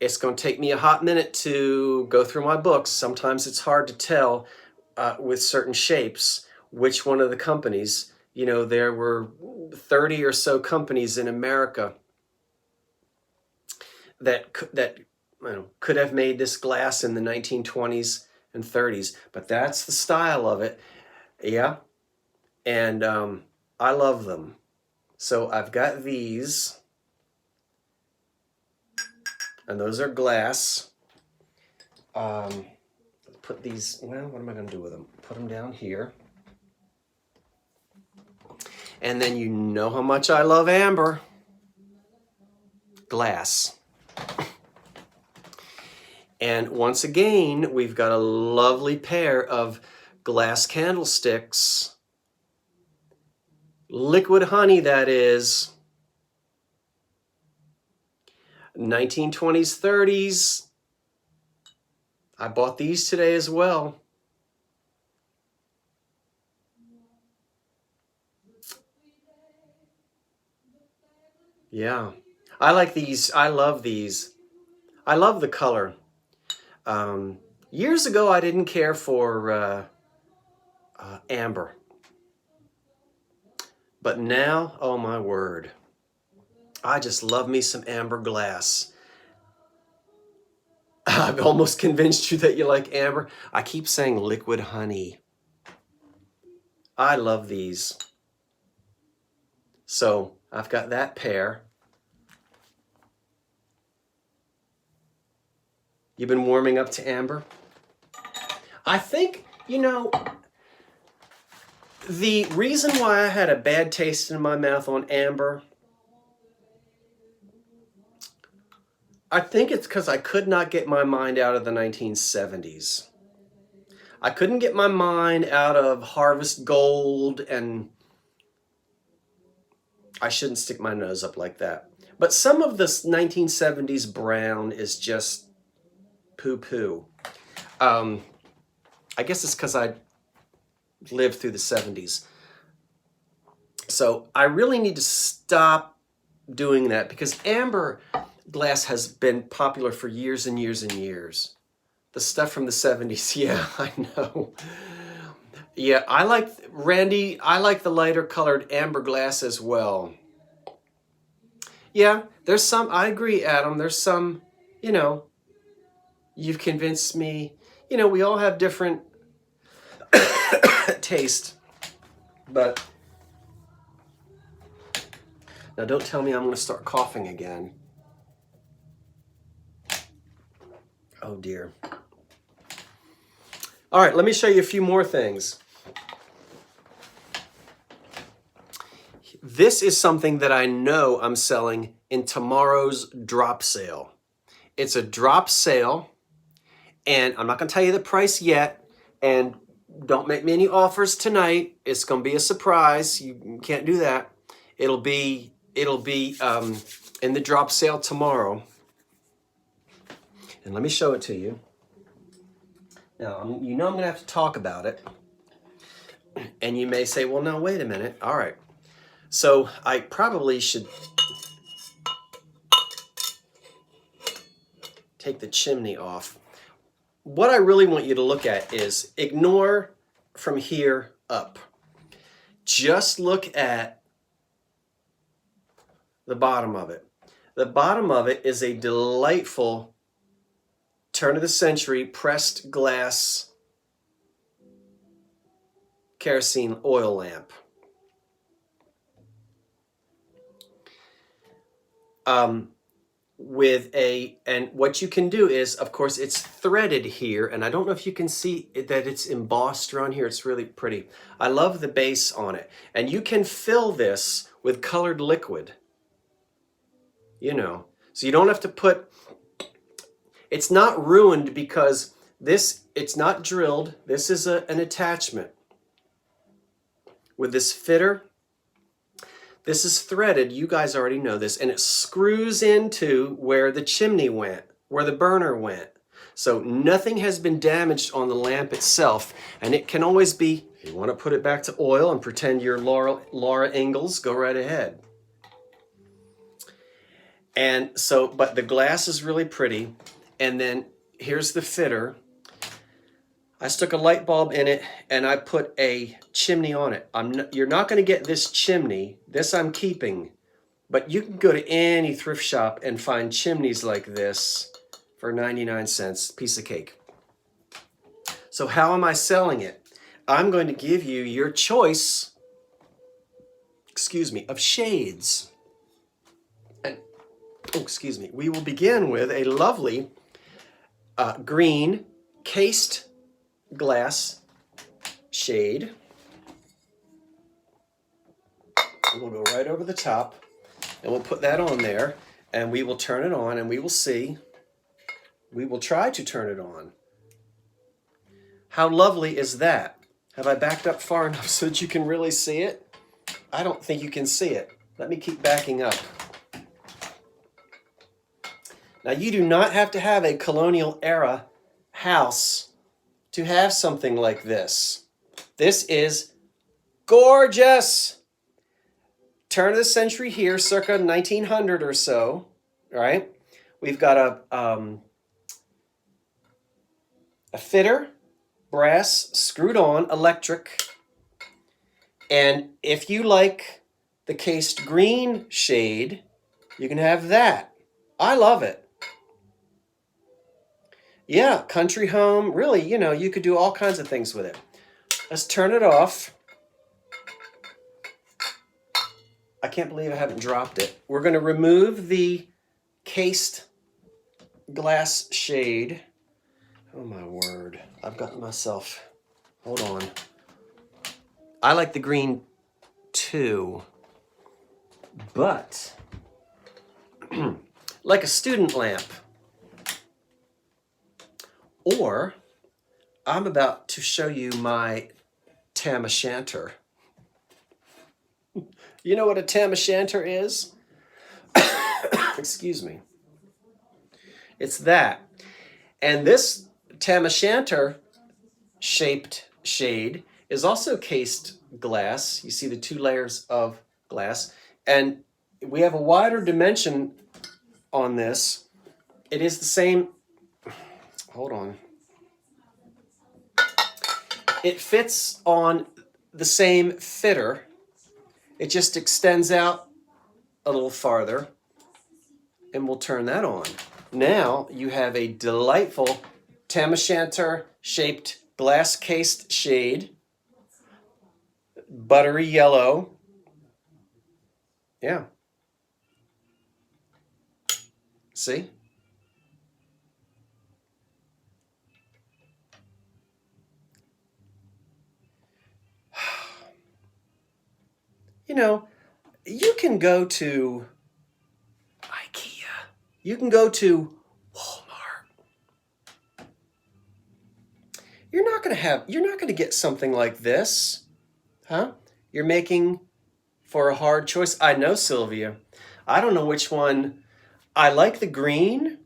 S1: it's going to take me a hot minute to go through my books. Sometimes it's hard to tell with certain shapes which one of the companies. You know, there were 30 or so companies in America that you know, could have made this glass in the 1920s and 30s, but that's the style of it. Yeah, and I love them. So I've got these, and those are glass. Put these, well, what am I going to do with them? Put them down here. And then you know how much I love amber. Glass. And once again, we've got a lovely pair of glass candlesticks. Liquid honey, that is. 1920s, 30s. I bought these today as well. Yeah, I like these. I love these. I love the color. Years ago, I didn't care for amber. But now, oh my word, I just love me some amber glass. I've almost convinced you that you like amber. I keep saying liquid honey. I love these. So I've got that pair. You've been warming up to amber? I think, you know, the reason why I had a bad taste in my mouth on amber, I think it's because I could not get my mind out of the 1970s. I couldn't get my mind out of Harvest Gold, and I shouldn't stick my nose up like that. But some of this 1970s brown is just poo-poo. I guess it's because I lived through the 70s. So I really need to stop doing that because amber glass has been popular for years and years and years. The stuff from the 70s, yeah, I know. Yeah, Randy, I like the lighter colored amber glass as well. Yeah, there's some, I agree, Adam, there's some, you know, you've convinced me. You know, we all have different taste, but now don't tell me I'm going to start coughing again. Oh dear. All right, let me show you a few more things. This is something that I know I'm selling in tomorrow's drop sale. It's a drop sale, and I'm not going to tell you the price yet, and don't make me any offers tonight. It's going to be a surprise. You can't do that. It'll be in the drop sale tomorrow. And let me show it to you. Now, you know I'm going to have to talk about it. And you may say, well, no, wait a minute. All right. So I probably should take the chimney off. What I really want you to look at is ignore from here up. Just look at the bottom of it. The bottom of it is a delightful turn of the century pressed glass kerosene oil lamp. And what you can do is, of course, it's threaded here, and I don't know if you can see that it's embossed around here. It's really pretty. I love the base on it. And you can fill this with colored liquid, you know, so you don't have to put, it's not ruined because it's not drilled. This is an attachment with this fitter. This is threaded, you guys already know this, and it screws into where the chimney went, where the burner went. So nothing has been damaged on the lamp itself, and it can always be, if you want to put it back to oil and pretend you're Laura Ingalls, go right ahead. And so, but the glass is really pretty, and then here's the fitter. I stuck a light bulb in it and I put a chimney on it. You're not going to get this chimney. This I'm keeping. But you can go to any thrift shop and find chimneys like this for 99 cents, piece of cake. So how am I selling it? I'm going to give you your choice, of shades. And, we will begin with a lovely green cased glass shade. We'll go right over the top and we'll put that on there, and we will turn it on, and we will see. We will try to turn it on. How lovely is that? Have I backed up far enough so that you can really see it? I don't think you can see it. Let me keep backing up. Now, you do not have to have a colonial era house to have something like this. This is gorgeous. Turn of the century here, circa 1900 or so, right? We've got a fitter, brass, screwed on, electric. And if you like the cased green shade, you can have that. I love it. Yeah, country home, really, you know, you could do all kinds of things with it. Let's turn it off. I can't believe I haven't dropped it. We're going to remove the cased glass shade. Oh my word, I've gotten myself, hold on. I like the green too, but like a student lamp. Or I'm about to show you my tam o' shanter. You know what a tam o' shanter is? Excuse me. It's that. And this tam o' shanter shaped shade is also cased glass. You see the two layers of glass. And we have a wider dimension on this. It is the same. Hold on. It fits on the same fitter. It just extends out a little farther, and we'll turn that on. Now you have a delightful tam o' shanter shaped glass cased shade, buttery yellow. Yeah. See? You know, can go to IKEA. You can go to Walmart. You're not going to get something like this, huh? You're making for a hard choice. I know, Sylvia. I don't know which one. I like the green.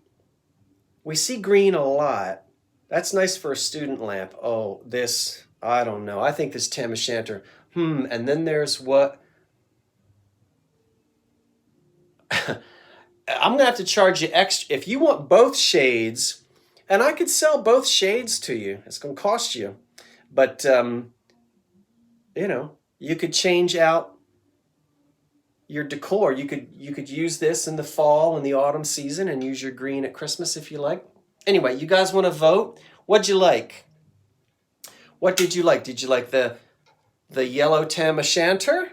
S1: We see green a lot. That's nice for a student lamp. Oh, this, I don't know. I think this tam o' shanter. And then there's what? I'm going to have to charge you extra. If you want both shades, and I could sell both shades to you. It's going to cost you. But, you know, you could change out your decor. You could use this in the fall and the autumn season and use your green at Christmas if you like. Anyway, you guys want to vote? What'd you like? What did you like? Did you like the yellow tam o' shanter?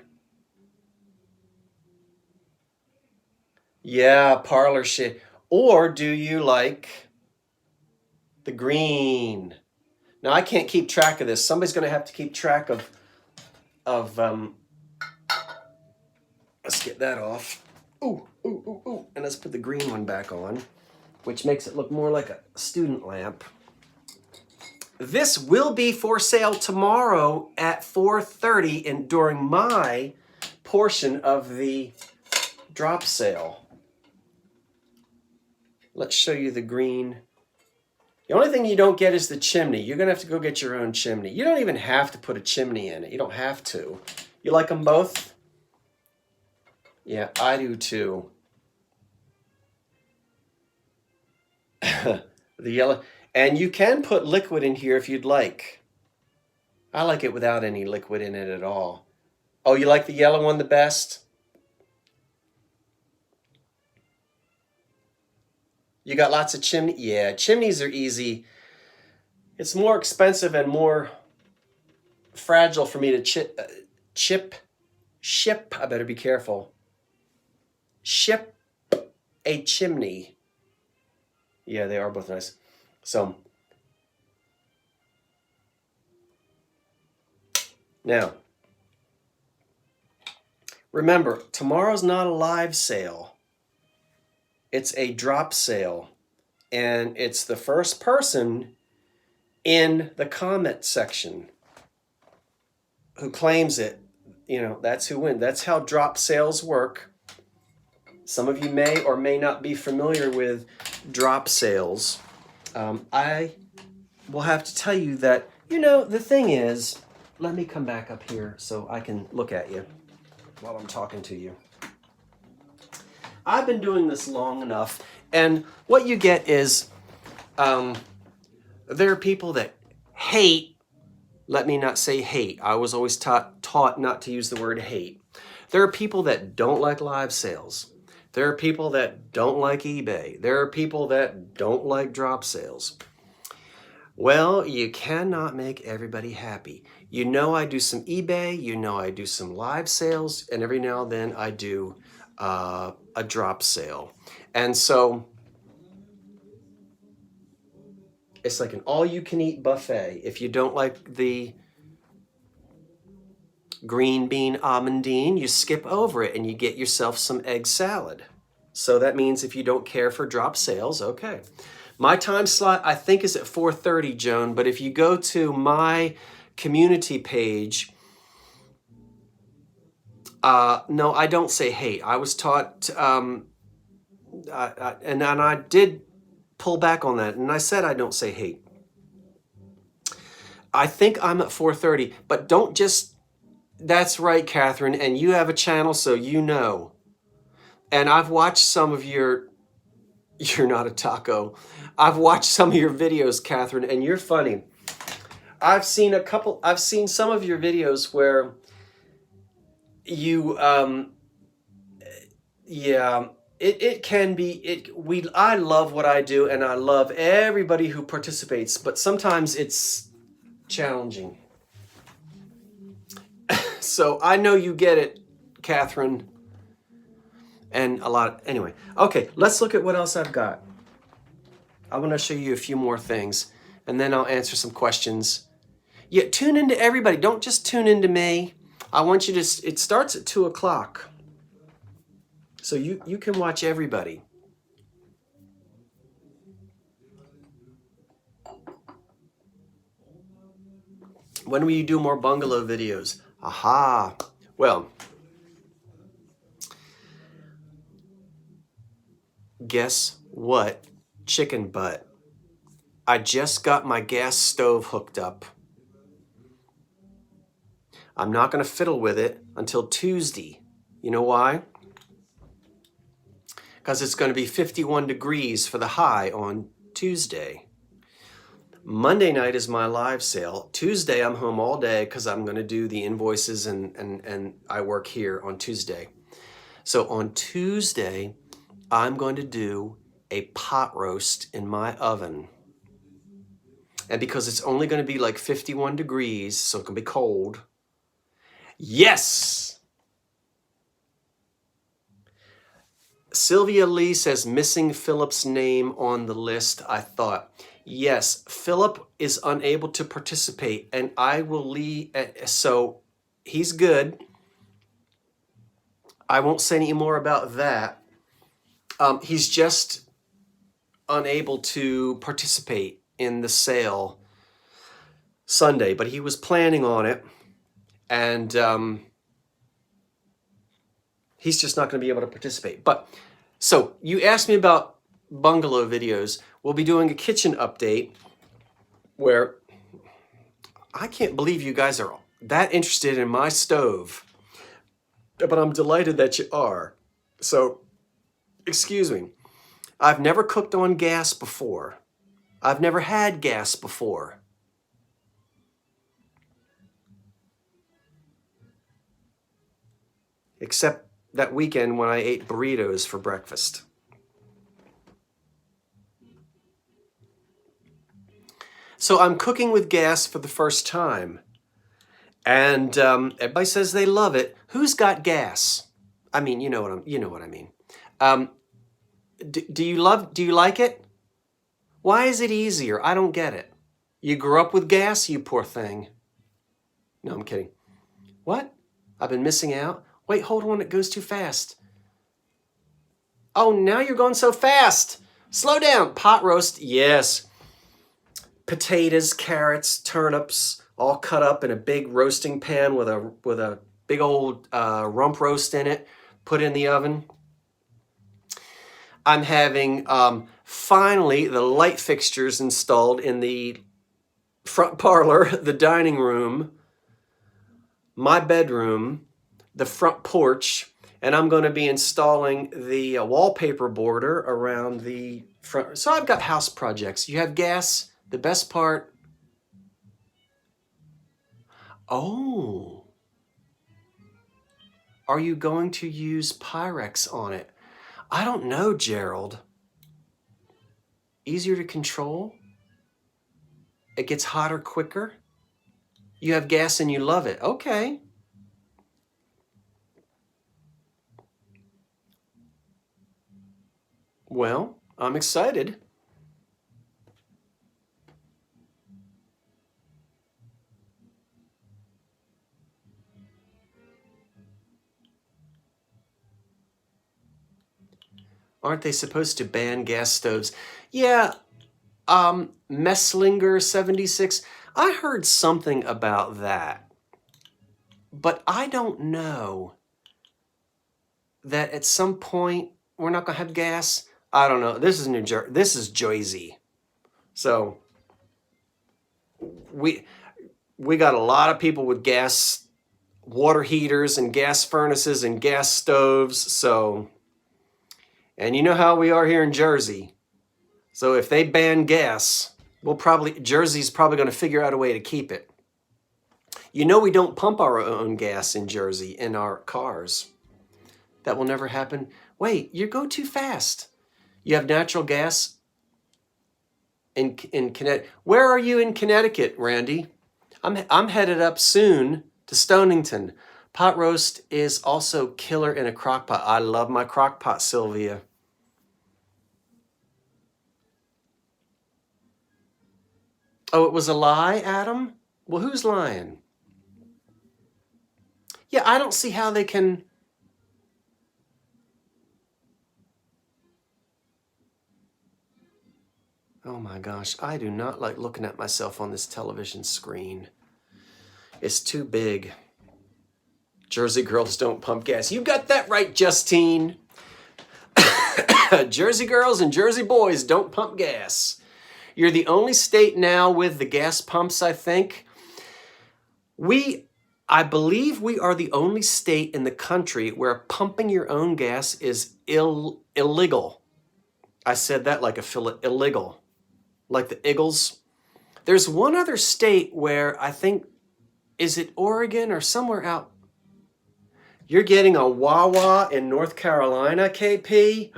S1: Yeah, parlor shade. Or do you like the green? Now, I can't keep track of this. Somebody's going to have to keep track of let's get that off. Ooh. And let's put the green one back on, which makes it look more like a student lamp. This will be for sale tomorrow at 4:30 and during my portion of the drop sale. Let's show you the green. The only thing you don't get is the chimney. You're going to have to go get your own chimney. You don't even have to put a chimney in it. You don't have to. You like them both? Yeah, I do too. The yellow. And you can put liquid in here if you'd like. I like it without any liquid in it at all. Oh, you like the yellow one the best? You got lots of chimney? Yeah, chimneys are easy. It's more expensive and more fragile for me to ship. I better be careful. Ship a chimney. Yeah, they are both nice. So, now, remember, tomorrow's not a live sale. It's a drop sale, and it's the first person in the comment section who claims it. You know, that's who wins. That's how drop sales work. Some of you may or may not be familiar with drop sales. I will have to tell you that, you know, the thing is, let me come back up here so I can look at you while I'm talking to you. I've been doing this long enough, and what you get is there are people that hate, let me not say hate. I was always taught not to use the word hate. There are people that don't like live sales. There are people that don't like eBay. There are people that don't like drop sales. Well, you cannot make everybody happy. You know I do some eBay, you know I do some live sales, and every now and then I do a drop sale. And so it's like an all-you-can-eat buffet. If you don't like the green bean amandine, you skip over it and you get yourself some egg salad. So that means if you don't care for drop sales, okay. My time slot, I think, is at 4:30, Joan, but if you go to my community page, no, I don't say hate. I was taught, and I did pull back on that, and I said I don't say hate. I think I'm at 4:30, but don't just, that's right, Catherine, and you have a channel, so you know. And I've watched some of you're not a taco. I've watched some of your videos, Catherine, and you're funny. I've seen some of your videos where you, yeah, it can be, I love what I do, and I love everybody who participates, but sometimes it's challenging. So I know you get it, Catherine. And anyway. Okay, let's look at what else I've got. I want to show you a few more things, and then I'll answer some questions. Yeah, tune into everybody. Don't just tune into me. I want you to, it starts at 2 o'clock. So you can watch everybody. When will you do more bungalow videos? Aha. Well, guess what? Chicken butt. I just got my gas stove hooked up. I'm not going to fiddle with it until Tuesday. You know why? Because it's going to be 51 degrees for the high on Tuesday. Monday night is my live sale. Tuesday I'm home all day because I'm going to do the invoices and I work here on Tuesday. So on Tuesday, I'm going to do a pot roast in my oven. And because it's only going to be like 51 degrees, so it can be cold. Yes! Sylvia Lee says, missing Philip's name on the list. I thought, yes, Philip is unable to participate, and I will leave. So he's good. I won't say any more about that. He's just unable to participate in the sale Sunday, but he was planning on it, and he's just not going to be able to participate. But so you asked me about bungalow videos. We'll be doing a kitchen update where I can't believe you guys are that interested in my stove, but I'm delighted that you are. So, excuse me. I've never cooked on gas before. I've never had gas before. Except that weekend when I ate burritos for breakfast. So I'm cooking with gas for the first time. And everybody says they love it. Who's got gas? I mean, you know what I mean. Do you like it? Why is it easier? I don't get it. You grew up with gas, you poor thing. No, I'm kidding. What? I've been missing out? Wait, hold on, it goes too fast. Oh, now you're going so fast. Slow down. Pot roast, yes. Potatoes, carrots, turnips, all cut up in a big roasting pan with a big old rump roast in it, put in the oven. I'm having finally the light fixtures installed in the front parlor, the dining room, my bedroom, the front porch, and I'm going to be installing the wallpaper border around the front. So I've got house projects. You have gas. The best part. Oh. Are you going to use Pyrex on it? I don't know, Gerald. Easier to control? It gets hotter quicker? You have gas and you love it. Okay. Well, I'm excited. Aren't they supposed to ban gas stoves? Yeah, Messlinger 76. I heard something about that. But I don't know that at some point we're not going to have gas. I don't know. This is New Jersey. This is Jersey. So we got a lot of people with gas water heaters and gas furnaces and gas stoves. So, and you know how we are here in Jersey. So if they ban gas, Jersey's probably going to figure out a way to keep it. You know we don't pump our own gas in Jersey in our cars. That will never happen. Wait, you go too fast. You have natural gas in Connecticut. Where are you in Connecticut, Randy? I'm headed up soon to Stonington. Pot roast is also killer in a crock pot. I love my crock pot, Sylvia. Oh, it was a lie, Adam? Well, who's lying? Yeah, I don't see how they can. Oh my gosh, I do not like looking at myself on this television screen. It's too big. Jersey girls don't pump gas. You got that right, Justine. Jersey girls and Jersey boys don't pump gas. You're the only state now with the gas pumps, I think. I believe we are the only state in the country where pumping your own gas is illegal. I said that like illegal, like the Eagles. There's one other state where I think, is it Oregon or somewhere out? You're getting a Wawa in North Carolina, KP.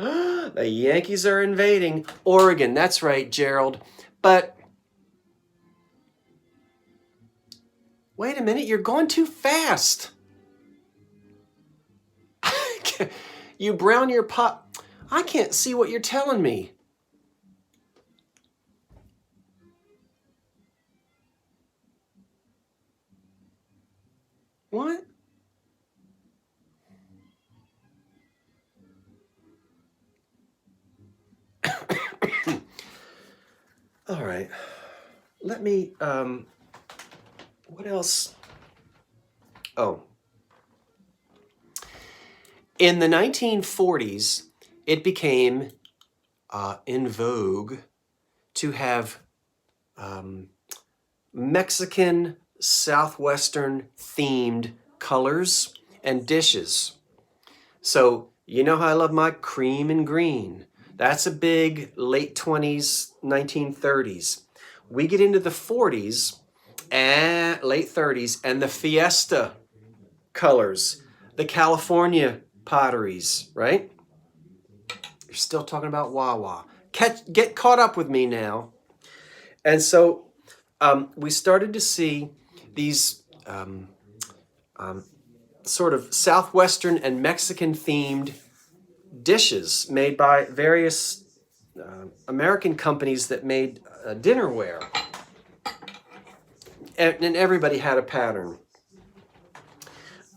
S1: The Yankees are invading Oregon. That's right, Gerald. But wait a minute, you're going too fast. You brown your pot. I can't see what you're telling me. What? All right. Let me, what else? Oh. In the 1940s, it became in vogue to have Mexican Southwestern themed colors and dishes. So you know how I love my cream and green. That's a big late 20s, 1930s. We get into the 40s and late 30s and the Fiesta colors, the California potteries, right? You're still talking about Wawa. Get caught up with me now. And so we started to see these sort of Southwestern and Mexican themed dishes made by various American companies that made dinnerware. And everybody had a pattern.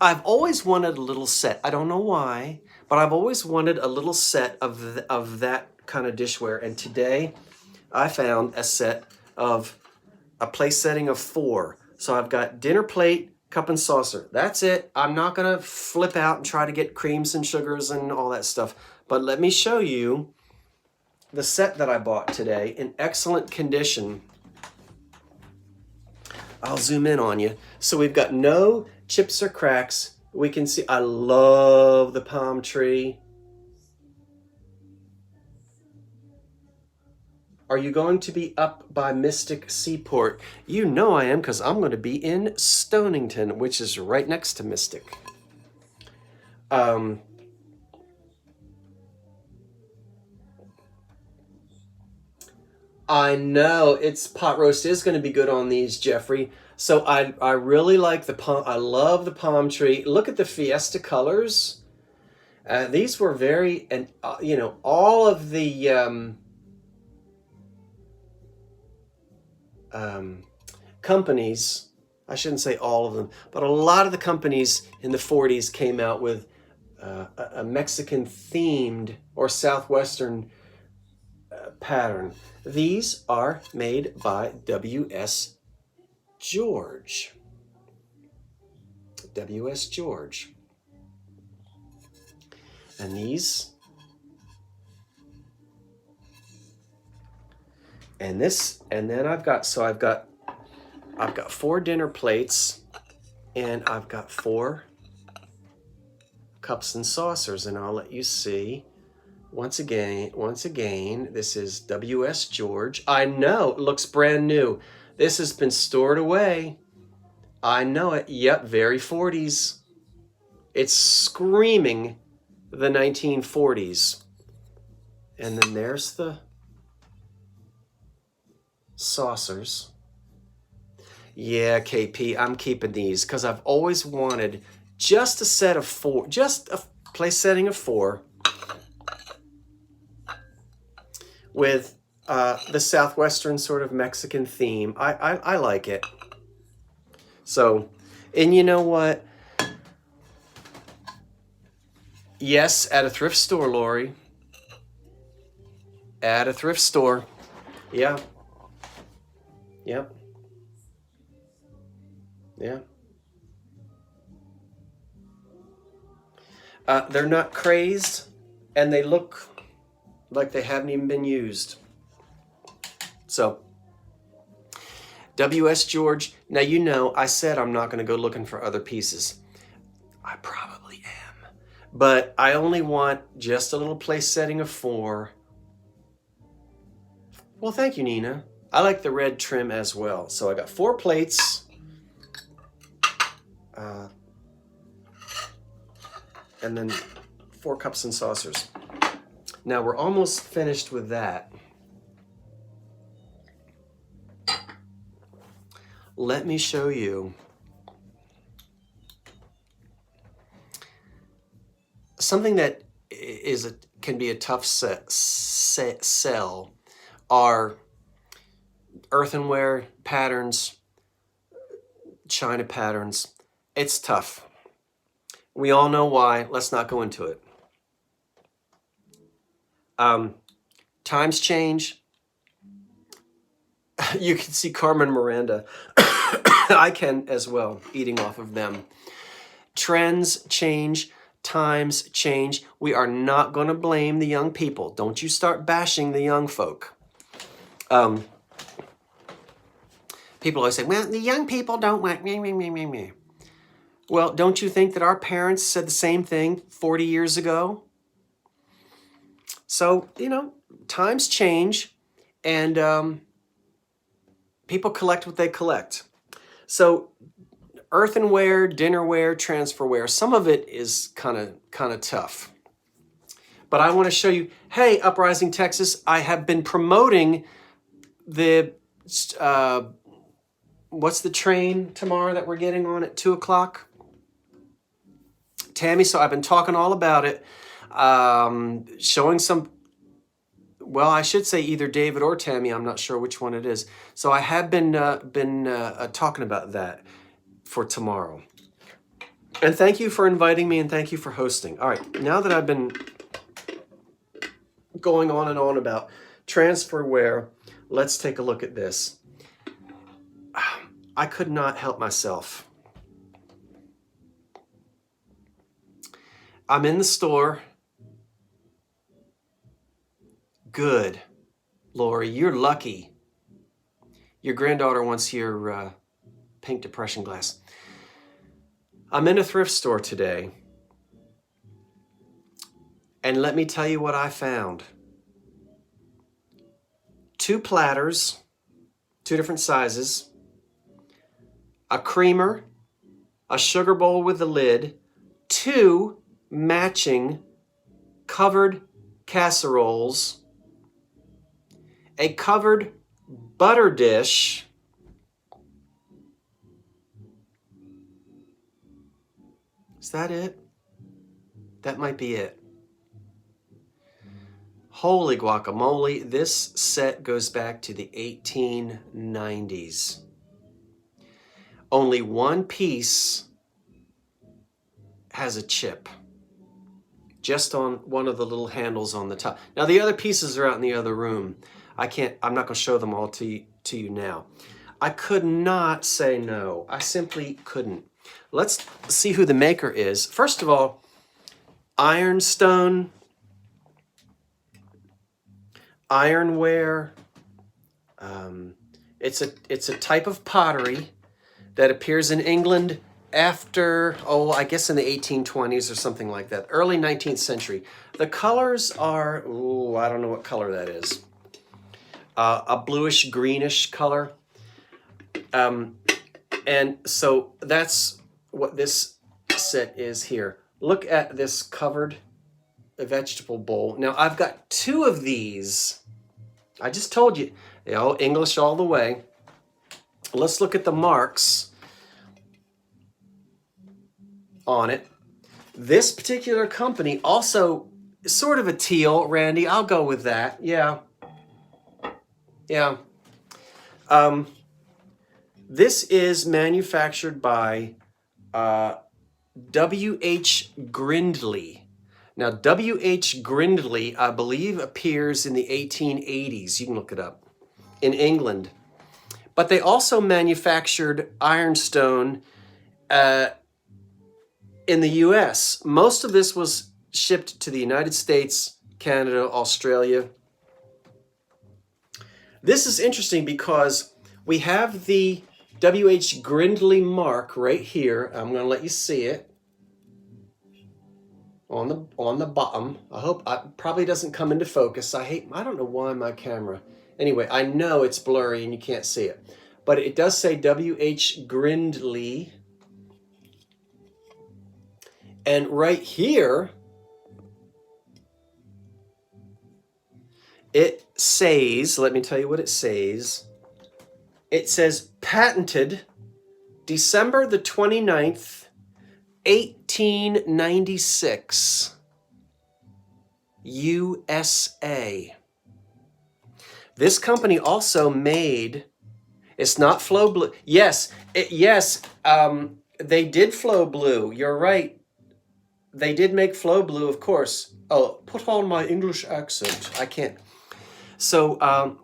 S1: I've always wanted a little set. I don't know why, but I've always wanted a little set of that kind of dishware. And today I found a set of a place setting of 4. So I've got dinner plate, cup and saucer. That's it. I'm not going to flip out and try to get creams and sugars and all that stuff. But let me show you the set that I bought today in excellent condition. I'll zoom in on you. So we've got no chips or cracks. We can see, I love the palm tree. Are you going to be up by Mystic Seaport? You know I am, because I'm going to be in Stonington, which is right next to Mystic. I know, it's pot roast is going to be good on these, Jeffrey. So I really like the palm. I love the palm tree. Look at the Fiesta colors. These were very, and you know, all of the companies, I shouldn't say all of them, but a lot of the companies in the 40s came out with a Mexican themed or Southwestern pattern. These are made by W.S. George. W.S. George. And these, and this, and then I've got 4 dinner plates, and I've got 4 cups and saucers, and I'll let you see. Once again, this is W.S. George. I know, it looks brand new. This has been stored away. I know it. Yep, very 40s. It's screaming the 1940s. And then there's the saucers. Yeah, KP, I'm keeping these because I've always wanted just a set of 4, just a place setting of 4 with the Southwestern sort of Mexican theme. I like it. So, and you know what? Yes, at a thrift store, Lori. At a thrift store. Yeah. Yep. Yeah. They're not crazed, and they look like they haven't even been used. So, W.S. George, now you know I said I'm not going to go looking for other pieces. I probably am. But I only want just a little place setting of 4. Well, thank you, Nina. I like the red trim as well. So I got 4 plates. And then 4 cups and saucers. Now we're almost finished with that. Let me show you something that can be a tough sell are earthenware patterns, china patterns. It's tough. We all know why. Let's not go into it. Times change. You can see Carmen Miranda. I can as well, eating off of them. Trends change. Times change. We are not going to blame the young people. Don't you start bashing the young folk. People always say, well, the young people don't want me. Well, don't you think that our parents said the same thing 40 years ago? So, you know, times change, and people collect what they collect. So earthenware, dinnerware, transferware, some of it is kind of tough. But I want to show you, hey, Uprising Texas, I have been promoting the, what's the train tomorrow that we're getting on at 2 o'clock? Tammy, so I've been talking all about it, showing some, well, I should say either David or Tammy, I'm not sure which one it is. So I have been talking about that for tomorrow. And thank you for inviting me, and thank you for hosting. All right, now that I've been going on and on about transferware, let's take a look at this. I could not help myself. I'm in the store. Good. Lori, you're lucky. Your granddaughter wants your pink depression glass. I'm in a thrift store today. And let me tell you what I found. 2 platters, 2 different sizes, a creamer, a sugar bowl with a lid, 2 matching covered casseroles, a covered butter dish, is that it? That might be it. Holy guacamole, this set goes back to the 1890s. Only one piece has a chip, just on one of the little handles on the top. Now the other pieces are out in the other room. I'm not going to show them all to you now. I could not say no. I simply couldn't. Let's see who the maker is. First of all, Ironstone, ironware. It's a type of pottery that appears in England after, I guess in the 1820s or something like that, early 19th century. The colors are, I don't know what color that is. A bluish greenish color. And so that's what this set is here. Look at this covered vegetable bowl. Now I've got 2 of these. I just told you, they all English all the way. Let's look at the marks on it. This particular company also is sort of a teal, Randy. I'll go with that. Yeah. This is manufactured by W.H. Grindley. Now, W.H. Grindley, I believe, appears in the 1880s. You can look it up. in England. But they also manufactured Ironstone in the US. Most of this was shipped to the United States, Canada, Australia. This is interesting because we have the W.H. Grindley mark right here. I'm going to let you see it on the bottom. I hope it probably doesn't come into focus. I don't know why my camera. Anyway, I know it's blurry and you can't see it. But it does say W.H. Grindley. And right here, it says, let me tell you what it says. It says patented December the 29th, 1896, USA. This company also made, it's not Flow Blue. Yes, they did Flow Blue. You're right. They did make Flow Blue, of course. Oh, put on my English accent. I can't. So, and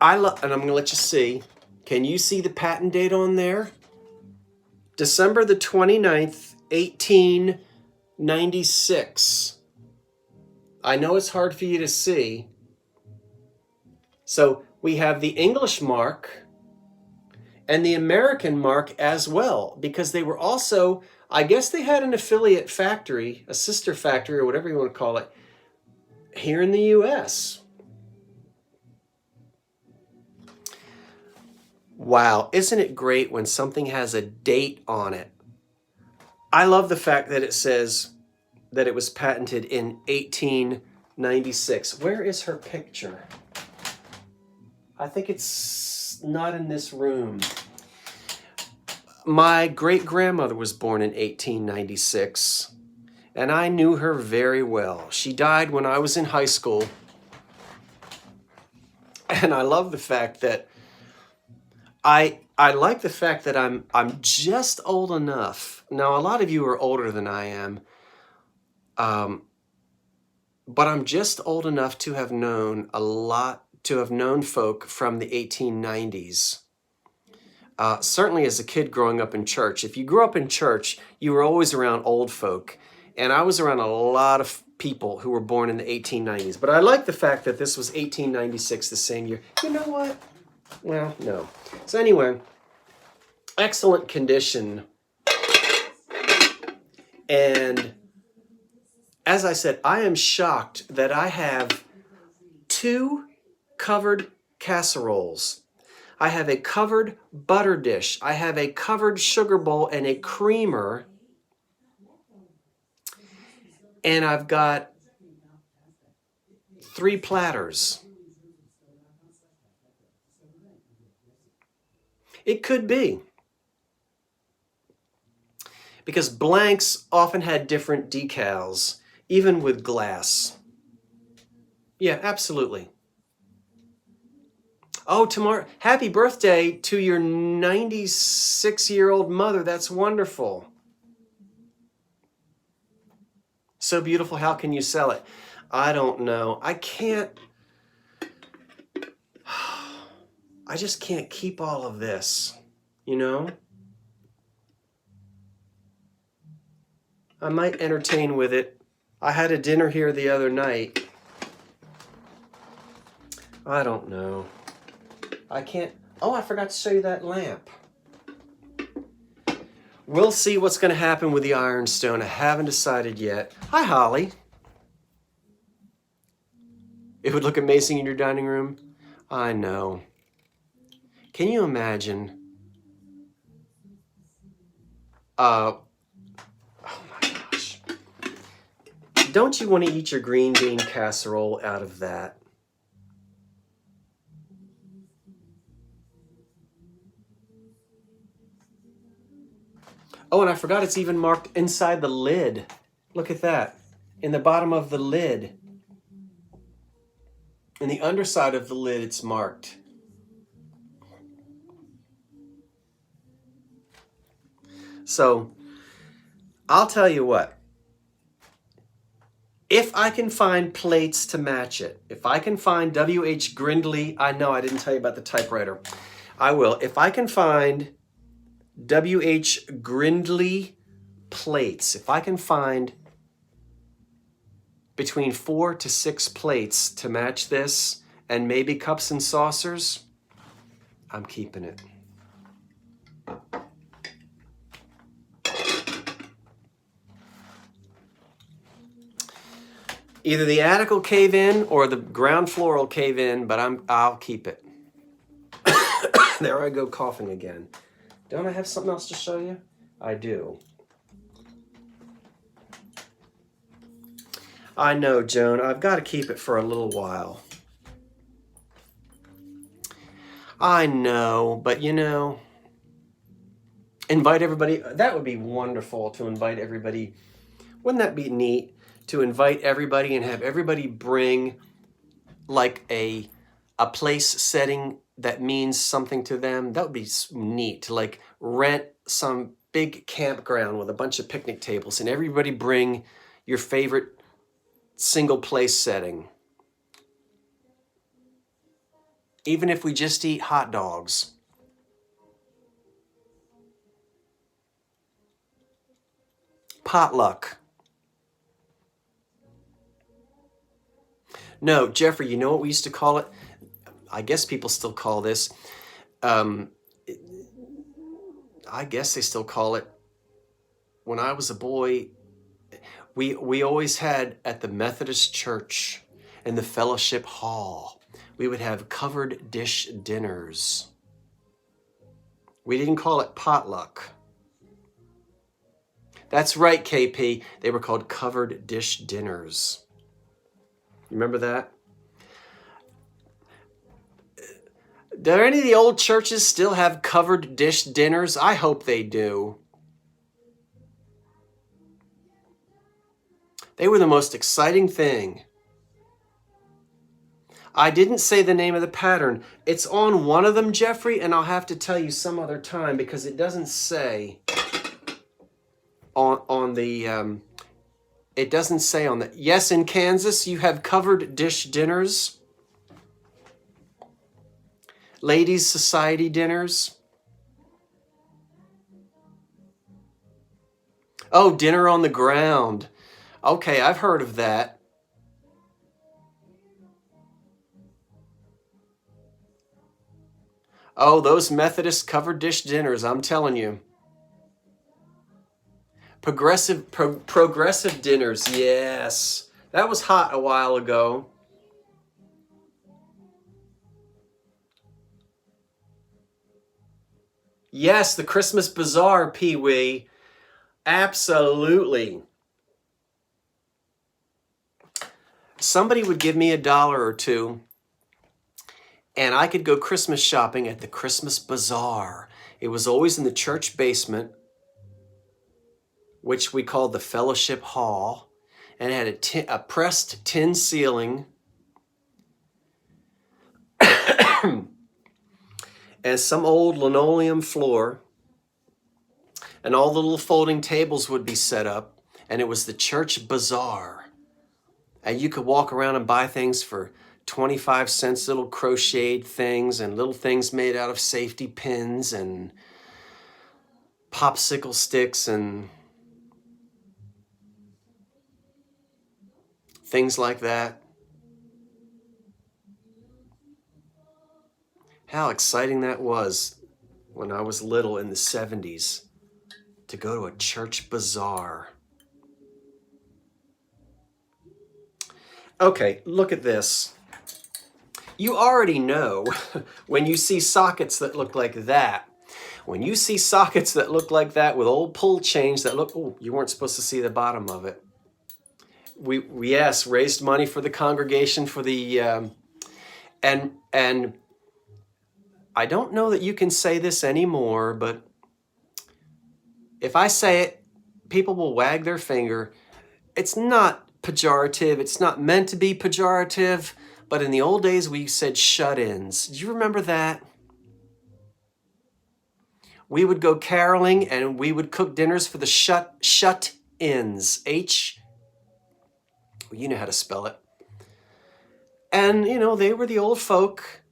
S1: I'm going to let you see. Can you see the patent date on there? December the 29th, 1896. I know it's hard for you to see. So we have the English mark and the American mark as well, because they were also, I guess they had an affiliate factory, a sister factory, or whatever you want to call it, here in the US. Wow, isn't it great when something has a date on it? I love the fact that it says that it was patented in 1896. Where is her picture? I think it's not in this room. My great-grandmother was born in 1896, and I knew her very well. She died when I was in high school, and I love the fact that I like the fact that I'm just old enough. Now, a lot of you are older than I am, but I'm just old enough to have known folk from the 1890s. Certainly as a kid growing up in church. If you grew up in church, you were always around old folk. And I was around a lot of people who were born in the 1890s. But I like the fact that this was 1896, the same year. You know what? Well, no. So anyway, excellent condition. And as I said, I am shocked that I have 2 covered casseroles. I have a covered butter dish. I have a covered sugar bowl and a creamer. And I've got 3 platters. It could be. Because blanks often had different decals, even with glass. Yeah, absolutely. Oh, tomorrow, happy birthday to your 96-year-old mother. That's wonderful. So beautiful, how can you sell it? I don't know. I just can't keep all of this, you know? I might entertain with it. I had a dinner here the other night. I don't know. I can't. Oh, I forgot to show you that lamp. We'll see what's going to happen with the Ironstone. I haven't decided yet. Hi, Holly. It would look amazing in your dining room. I know. Can you imagine? Oh my gosh. Don't you want to eat your green bean casserole out of that? Oh, and I forgot it's even marked inside the lid. Look at that. In the bottom of the lid. In the underside of the lid, it's marked. So, I'll tell you what. If I can find plates to match it, if I can find W.H. Grindley, I know I didn't tell you about the typewriter. I will. If I can find W.H. Grindley plates, if I can find between 4 to 6 plates to match this, and maybe cups and saucers, I'm keeping it. Either the attic will cave in or the ground floor will cave in, but I'll keep it. There I go coughing again. Don't I have something else to show you? I do. I know, Joan, I've got to keep it for a little while. I know, but you know, invite everybody. That would be wonderful to invite everybody. Wouldn't that be neat? To invite everybody and have everybody bring like a place setting that means something to them. That would be neat. To like rent some big campground with a bunch of picnic tables and everybody bring your favorite single place setting. Even if we just eat hot dogs. Potluck. No, Jeffrey, you know what we used to call it? I guess people still call this. I guess they still call it. When I was a boy, we always had at the Methodist church in the fellowship hall, we would have covered dish dinners. We didn't call it potluck. That's right, KP. They were called covered dish dinners. Remember that? Do any of the old churches still have covered dish dinners? I hope they do. They were the most exciting thing. I didn't say the name of the pattern. It's on one of them, Jeffrey, and I'll have to tell you some other time because it doesn't say on the... It doesn't say on the... Yes, in Kansas, you have covered dish dinners. Ladies' society dinners. Oh, dinner on the ground. Okay, I've heard of that. Oh, those Methodist covered dish dinners, I'm telling you. Progressive dinners, yes. That was hot a while ago. Yes, the Christmas Bazaar, Pee-wee. Absolutely. Somebody would give me $1 or $2, and I could go Christmas shopping at the Christmas Bazaar. It was always in the church basement, which we called the Fellowship Hall, and it had a pressed tin ceiling and some old linoleum floor, and all the little folding tables would be set up, and it was the church bazaar. And you could walk around and buy things for 25 cents, little crocheted things and little things made out of safety pins and popsicle sticks and things like that. How exciting that was when I was little in the 70s to go to a church bazaar. Okay, look at this. You already know when you see sockets that look like that. When you see sockets that look like that with old pull chains that look, oh, you weren't supposed to see the bottom of it. We yes, raised money for the congregation for the, and I don't know that you can say this anymore, but if I say it, people will wag their finger. It's not pejorative. It's not meant to be pejorative, but in the old days we said shut-ins. Do you remember that? We would go caroling and we would cook dinners for the shut-ins. You know how to spell it. And, you know, they were the old folk.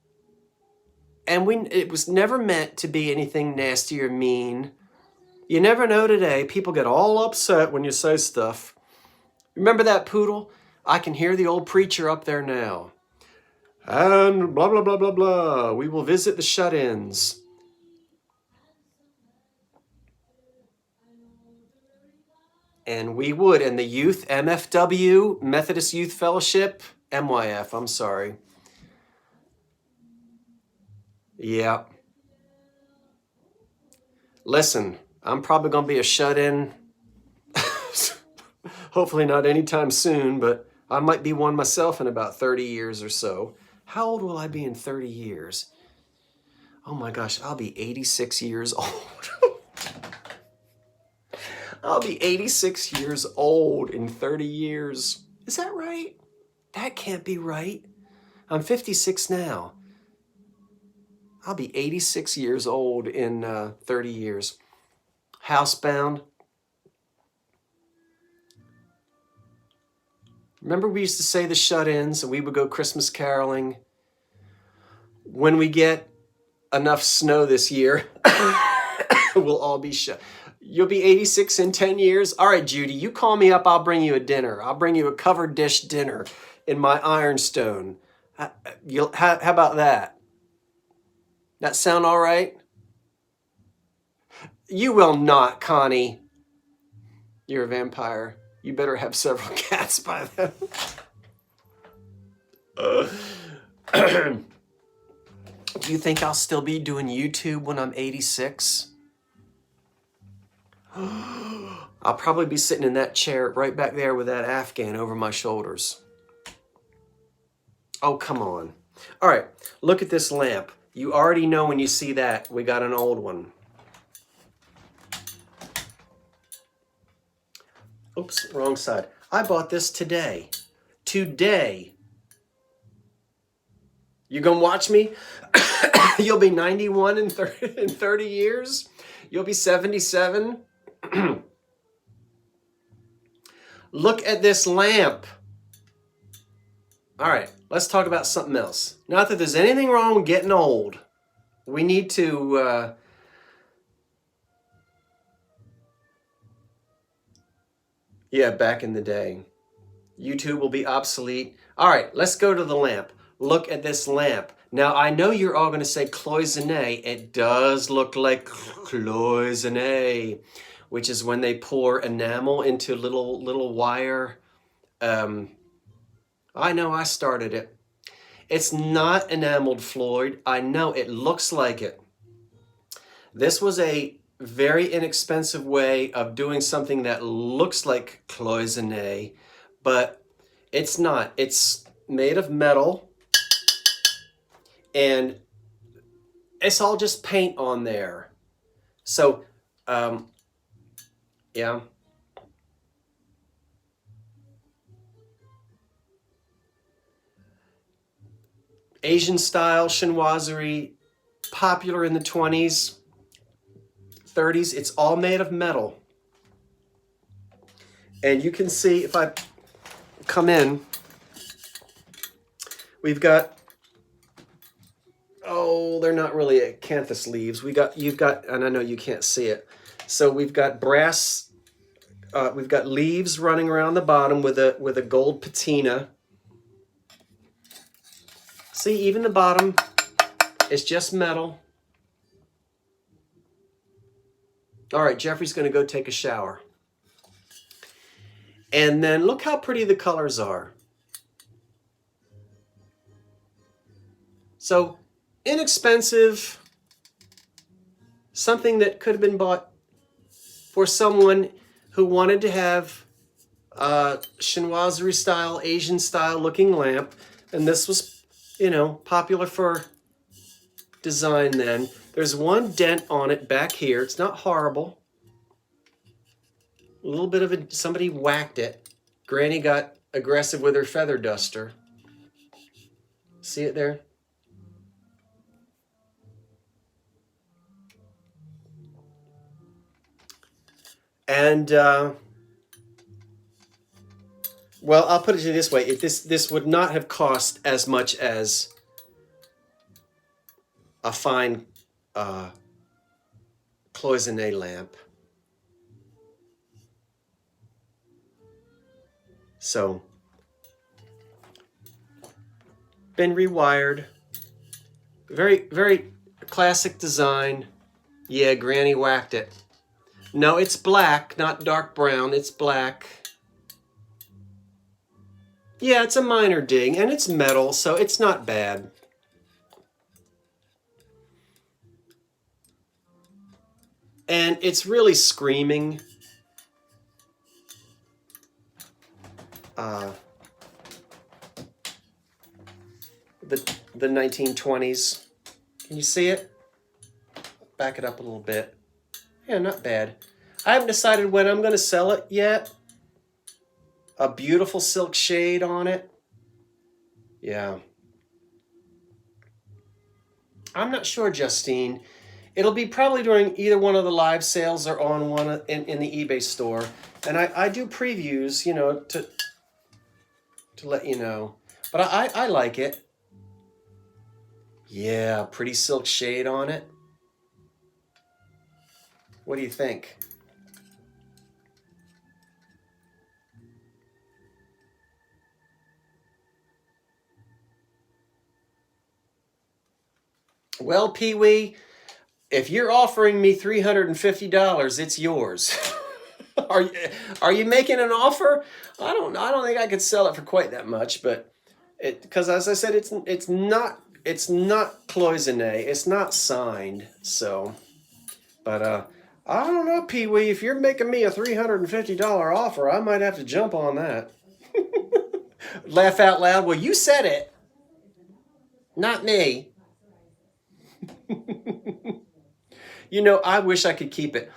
S1: And it was never meant to be anything nasty or mean. You never know today. People get all upset when you say stuff. Remember that poodle? I can hear the old preacher up there now. And blah, blah, blah, blah, blah. We will visit the shut-ins. And we would. And the youth, MFW, Methodist Youth Fellowship, MYF, I'm sorry. Yeah. Listen, I'm probably going to be a shut-in. Hopefully not anytime soon, but I might be one myself in about 30 years or so. How old will I be in 30 years? Oh my gosh, I'll be 86 years old. I'll be 86 years old in 30 years. Is that right? That can't be right. I'm 56 now. I'll be 86 years old in 30 years. Housebound. Remember we used to say the shut-ins and we would go Christmas caroling? When we get enough snow this year, we'll all be shut. You'll be 86 in 10 years? All right, Judy, you call me up, I'll bring you a dinner. I'll bring you a covered dish dinner in my Ironstone. How about that? That sound all right? You will not, Connie. You're a vampire. You better have several cats by then. Do you think I'll still be doing YouTube when I'm 86? I'll probably be sitting in that chair right back there with that Afghan over my shoulders. Oh, come on. All right, look at this lamp. You already know when you see that we got an old one. Oops, wrong side. I bought this today. Today. You gonna watch me? You'll be 91 in 30 years. You'll be 77. Look at this lamp. All right, let's talk about something else. Not that there's anything wrong with getting old. We need to... yeah, back in the day. YouTube will be obsolete. All right, let's go to the lamp. Look at this lamp. Now, I know you're all going to say cloisonne. It does look like cloisonne, which is when they pour enamel into little wire. I know I started it. It's not enameled, Floyd. I know it looks like it. This was a very inexpensive way of doing something that looks like cloisonne, but it's not. It's made of metal. And it's all just paint on there. So, yeah. Asian style chinoiserie, popular in the 20s, 30s. It's all made of metal. And you can see, if I come in, we've got, oh, they're not really acanthus leaves. You've got, and I know you can't see it. So we've got brass, we've got leaves running around the bottom with a gold patina. See, even the bottom is just metal. All right, Jeffrey's going to go take a shower. And then look how pretty the colors are. So inexpensive, something that could have been bought for someone who wanted to have a chinoiserie style, Asian style looking lamp. And this was, you know, popular for design then. There's one dent on it back here. It's not horrible. A little bit of somebody whacked it. Granny got aggressive with her feather duster. See it there? And Well, I'll put it to you this way. If this would not have cost as much as a fine cloisonne lamp. So, been rewired. Very, very classic design. Yeah, Granny whacked it. No, it's black, not dark brown. It's black. Yeah, it's a minor ding, and it's metal, so it's not bad. And it's really screaming. The 1920s. Can you see it? Back it up a little bit. Yeah, not bad. I haven't decided when I'm going to sell it yet. A beautiful silk shade on it. Yeah. I'm not sure, Justine. It'll be probably during either one of the live sales or on one in the eBay store. And I do previews, you know, to let you know. But I like it. Yeah, pretty silk shade on it. What do you think? Well, Pee-wee, if you're offering me $350, it's yours. Are you making an offer? I don't think I could sell it for quite that much, but because as I said, it's not cloisonné, it's not signed, so. But I don't know, Pee-wee, if you're making me a $350 offer, I might have to jump on that. Laugh out loud. Well, you said it, not me. You know, I wish I could keep it.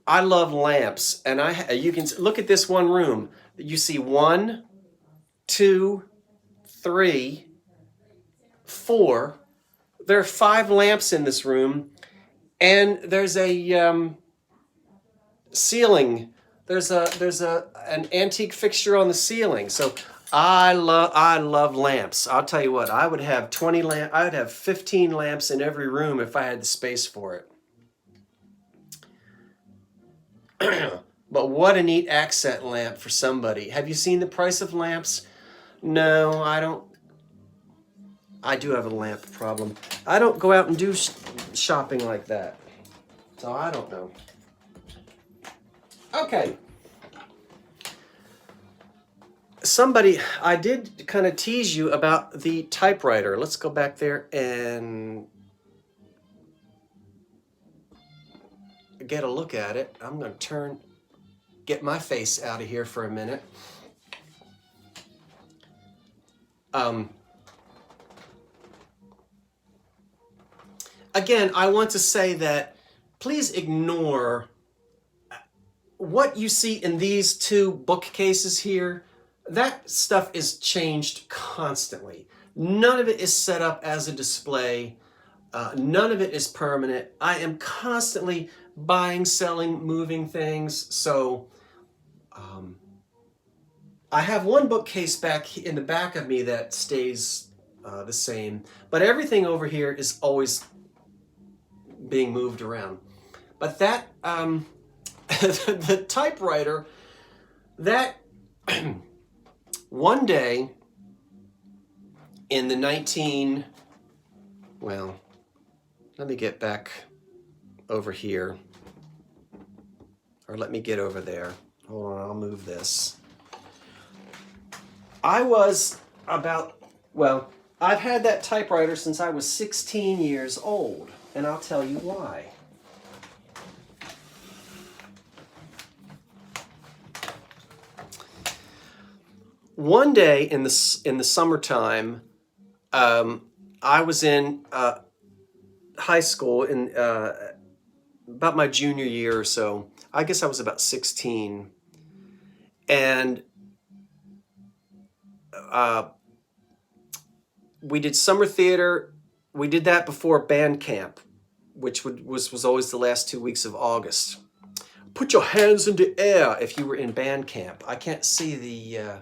S1: I love lamps, and you can look at this one room. You see 1, 2, 3, 4. There are 5 lamps in this room, and there's a ceiling. There's an antique fixture on the ceiling. So I love lamps. I'll tell you what. I would have 20 lamp. I would have 15 lamps in every room if I had the space for it. But what a neat accent lamp for somebody. Have you seen the price of lamps? No, I don't. I do have a lamp problem. I don't go out and do shopping like that. So I don't know. Okay. I did kind of tease you about the typewriter. Let's go back there and get a look at it. I'm going to get my face out of here for a minute. Again, I want to say that please ignore what you see in these 2 bookcases here. That stuff is changed constantly. None of it is set up as a display. None of it is permanent. I am constantly buying, selling, moving things. So I have one bookcase back in the back of me that stays the same, but everything over here is always being moved around. But that the typewriter, that one day in the let me get back over here, or let me get over there. Hold on, I'll move this. I've had that typewriter since I was 16 years old, and I'll tell you why. One day in the summertime, I was in high school in about my junior year or so. I guess I was about 16, and we did summer theater. We did that before band camp, which was always the last 2 weeks of August. Put your hands in the air if you were in band camp. I can't see the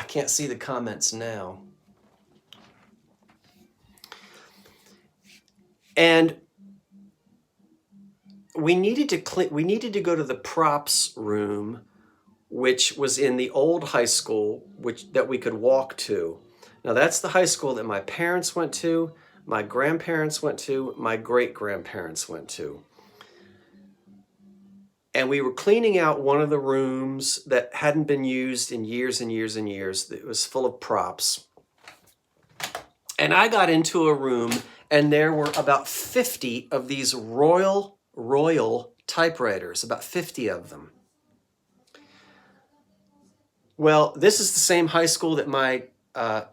S1: can't see the comments now. And we needed to go to the props room, which was in the old high school, that we could walk to. Now that's the high school that my parents went to, my grandparents went to, my great-grandparents went to. And we were cleaning out one of the rooms that hadn't been used in years and years and years. It was full of props. And I got into a room, and there were about 50 of these Royal typewriters, about 50 of them. Well, this is the same high school that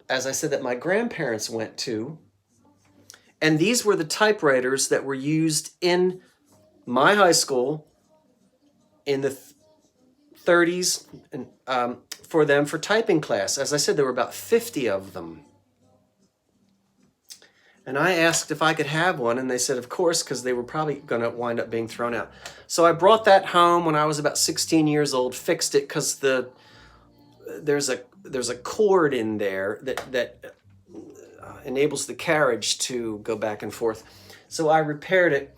S1: as I said, that my grandparents went to. And these were the typewriters that were used in my high school in the 30s and for them for typing class. As I said, there were about 50 of them. And I asked if I could have one, and they said, of course, because they were probably going to wind up being thrown out. So I brought that home when I was about 16 years old, fixed it, because there's a cord in there that enables the carriage to go back and forth. So I repaired it,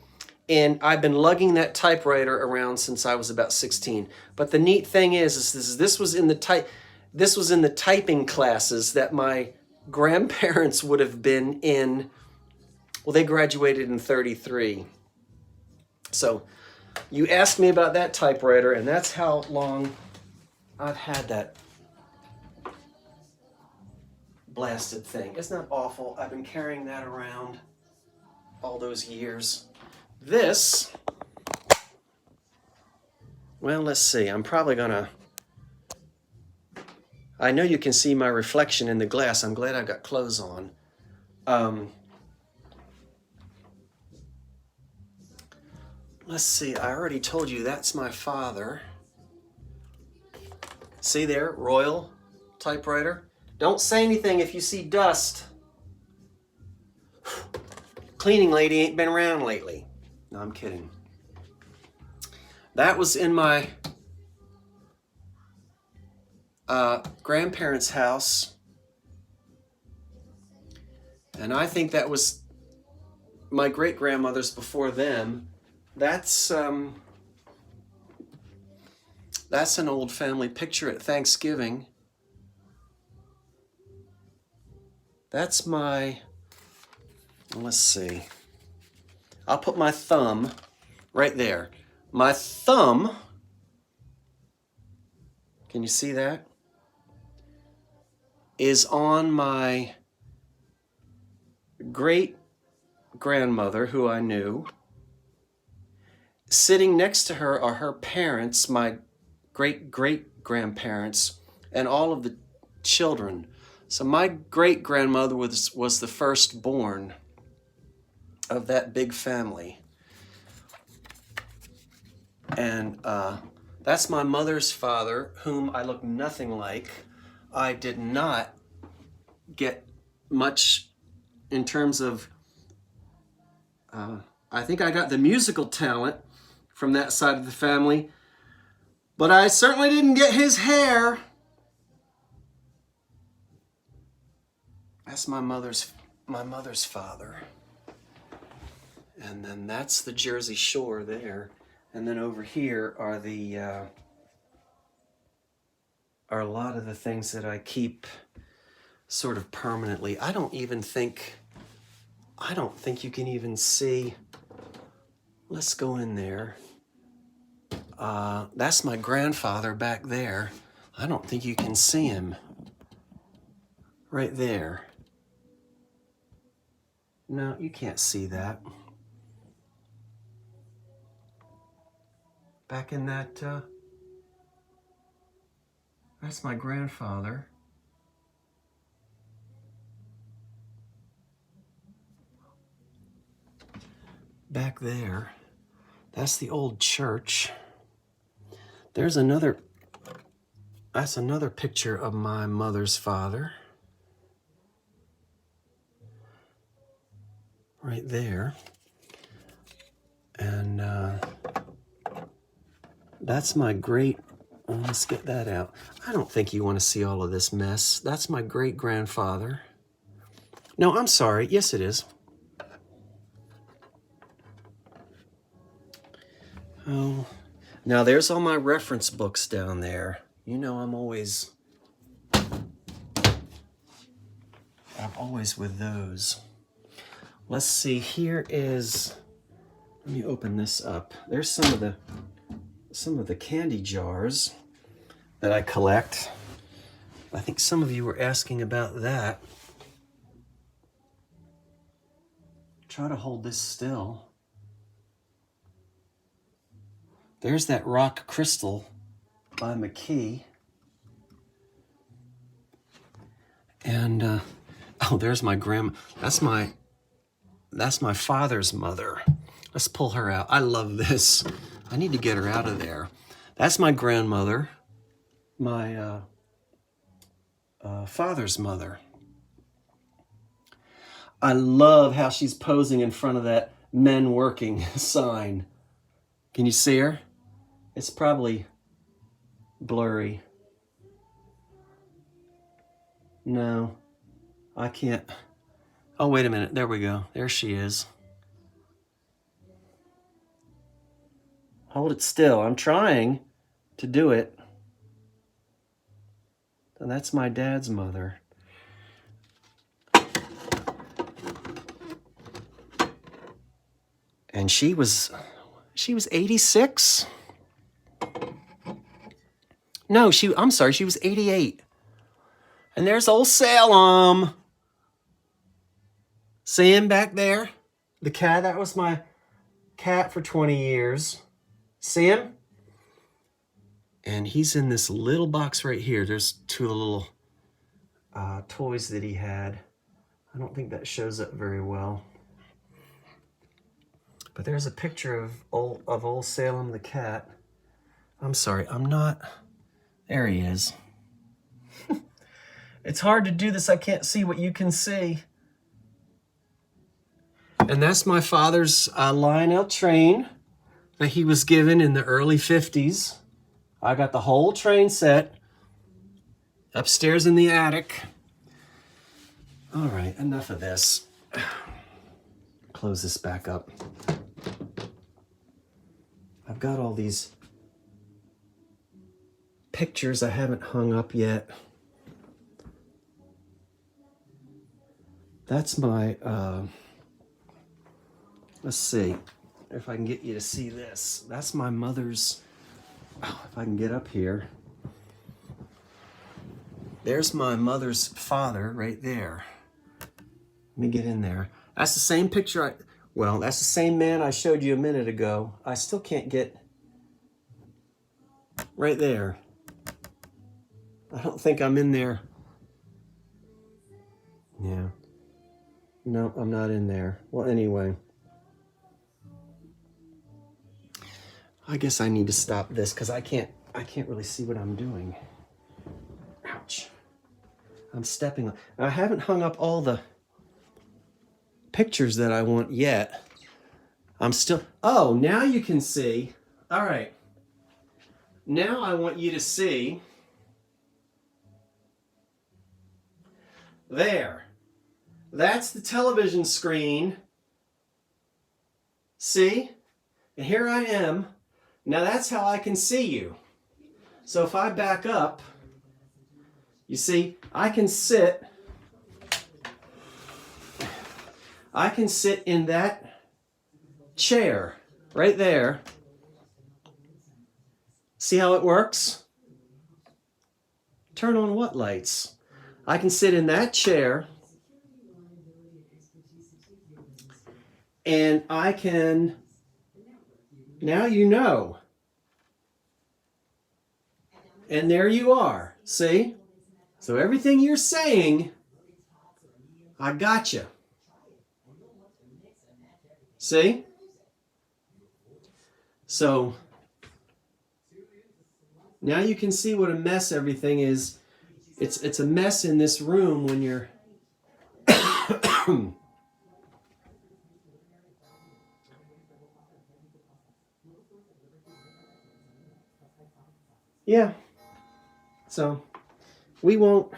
S1: and I've been lugging that typewriter around since I was about 16. But the neat thing is this was in the typing classes that my grandparents would have been in. Well, they graduated in 33. So you asked me about that typewriter, and that's how long I've had that blasted thing. Isn't that awful? I've been carrying that around all those years. This, well, let's see. I'm probably gonna, I know you can see my reflection in the glass. I'm glad I've got clothes on. Let's see, I already told you that's my father. See there, Royal typewriter. Don't say anything if you see dust. Cleaning lady ain't been around lately. No, I'm kidding. That was in my grandparents' house. And I think that was my great-grandmother's before them. That's an old family picture at Thanksgiving. That's my, let's see. I'll put my thumb right there. My thumb, can you see that? Is on my great-grandmother, who I knew. Sitting next to her are her parents, my great-great-grandparents, and all of the children. So my great-grandmother was the firstborn of that big family. And that's my mother's father, whom I look nothing like. I did not get much in terms of, I think I got the musical talent from that side of the family, but I certainly didn't get his hair. That's my mother's father. And then that's the Jersey Shore there. And then over here are a lot of the things that I keep sort of permanently. I don't think you can even see. Let's go in there. That's my grandfather back there. I don't think you can see him. Right there. No, you can't see that. Back in that, that's my grandfather. Back there, that's the old church. That's another picture of my mother's father. Right there. And that's my great Let's get that out. I don't think you want to see all of this mess. That's my great-grandfather. No, I'm sorry. Yes, it is. Oh, now there's all my reference books down there. You know I'm always with those. Let's see, here is, let me open this up. There's some of the candy jars that I collect. I think some of you were asking about that. Try to hold this still. There's that rock crystal by McKee. And oh, there's my grandma. That's my father's mother. Let's pull her out. I love this. I need to get her out of there. That's my grandmother, my father's mother. I love how she's posing in front of that men working sign. Can you see her? It's probably blurry. No, I can't. Oh, wait a minute. There we go. There she is. Hold it still. I'm trying to do it. And that's my dad's mother. And she was 86. No, I'm sorry, she was 88. And there's old Salem. See him back there? The cat, that was my cat for 20 years. See him? And he's in this little box right here. There's two of the little toys that he had. I don't think that shows up very well. But there's a picture of old Salem the cat. I'm sorry, I'm not. There he is. It's hard to do this. I can't see what you can see. And that's my father's Lionel train that he was given in the early 50s. I got the whole train set upstairs in the attic. All right, enough of this. Close this back up. I've got all these pictures I haven't hung up yet. That's my, let's see if I can get you to see this. That's my mother's, oh, if I can get up here. There's my mother's father right there. Let me get in there. That's the same picture that's the same man I showed you a minute ago. I still can't get right there. I don't think I'm in there. Yeah. No, I'm not in there. Well, anyway. I guess I need to stop this because I can't really see what I'm doing. Ouch. I'm stepping on. I haven't hung up all the pictures that I want yet. I'm still, oh, now you can see. All right. Now I want you to see. There. That's the television screen. See? And here I am. Now that's how I can see you. So if I back up, you see, I can sit in that chair right there. See how it works? Turn on what lights? I can sit in that chair and I can, now you know. And there you are, see? So everything you're saying, I gotcha. See? So now you can see what a mess everything is. It's a mess in this room when you're yeah, so we won't.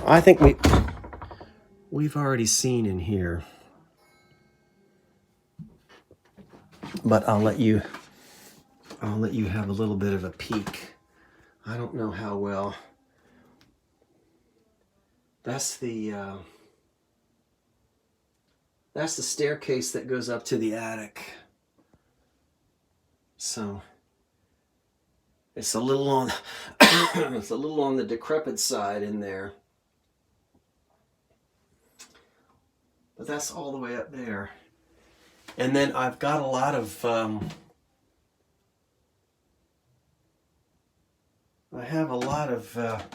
S1: I think we've already seen in here, but I'll let you have a little bit of a peek. I don't know how well. That's the staircase that goes up to the attic. So it's a little on it's a little on the decrepit side in there. But that's all the way up there. And then I've got a lot of I have a lot of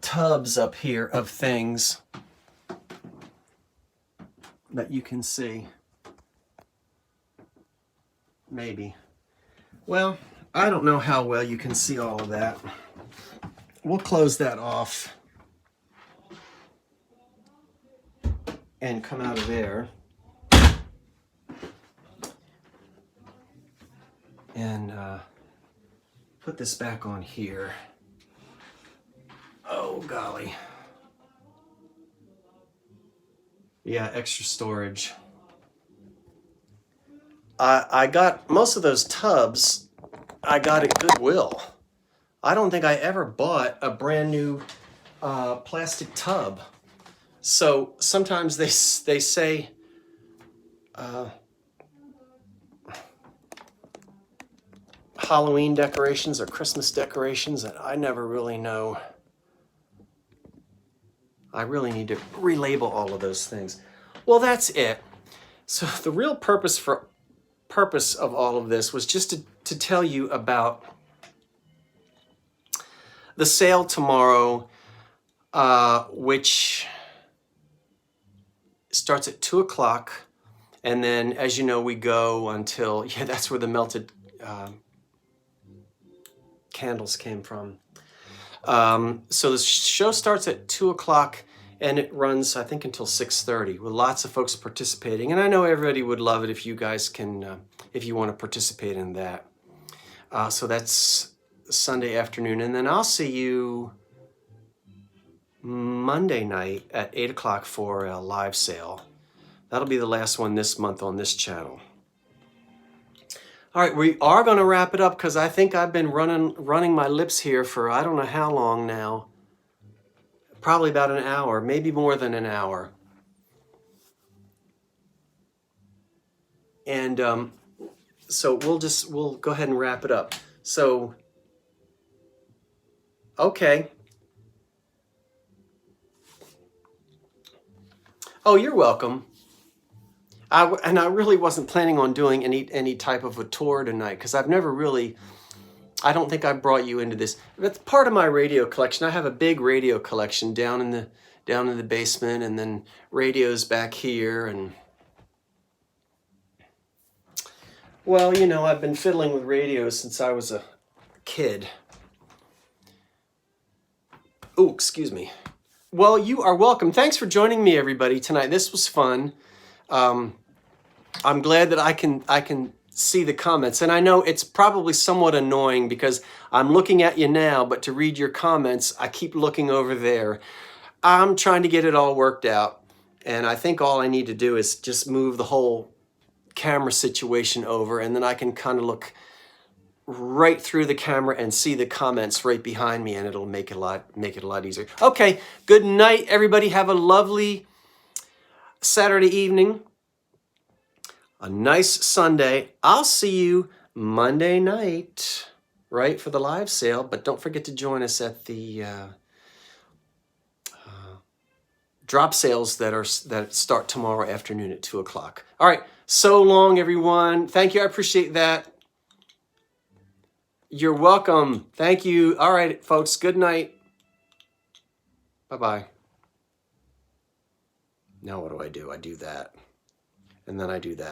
S1: tubs up here of things that you can see. Maybe. Well, I don't know how well you can see all of that. We'll close that off and come out of there. And put this back on here. Oh, golly. Yeah, extra storage. I got most of those tubs, I got at Goodwill. I don't think I ever bought a brand new plastic tub. So sometimes they say Halloween decorations or Christmas decorations, and I never really know. I really need to relabel all of those things. Well, that's it. So the real purpose of all of this was just to tell you about the sale tomorrow, which starts at 2 o'clock. And then, as you know, we go until, yeah, that's where the melted candles came from. So the show starts at 2 o'clock and it runs, I think, until 6:30 with lots of folks participating. And I know everybody would love it if you guys can, if you want to participate in that. So that's Sunday afternoon. And then I'll see you Monday night at 8 o'clock for a live sale. That'll be the last one this month on this channel. All right, we are going to wrap it up because I think I've been running my lips here for I don't know how long now. Probably about an hour, maybe more than an hour. And so we'll go ahead and wrap it up. So, okay. Oh, you're welcome. And I really wasn't planning on doing any type of a tour tonight because I've never really, I don't think I brought you into this. That's part of my radio collection. I have a big radio collection down in the basement, and then radios back here. And well, you know, I've been fiddling with radios since I was a kid. Oh, excuse me. Well, you are welcome. Thanks for joining me, everybody, tonight. This was fun. I'm glad that I can see the comments, and I know it's probably somewhat annoying because I'm looking at you now, but to read your comments, I keep looking over there. I'm trying to get it all worked out, and I think all I need to do is just move the whole camera situation over, and then I can kind of look right through the camera and see the comments right behind me, and it'll make it a lot easier. Okay, good night, everybody. Have a lovely Saturday evening. A nice Sunday. I'll see you Monday night, right, for the live sale. But don't forget to join us at the drop sales that start tomorrow afternoon at 2 o'clock. All right. So long, everyone. Thank you. I appreciate that. You're welcome. Thank you. All right, folks. Good night. Bye-bye. Now what do? I do that. And then I do that.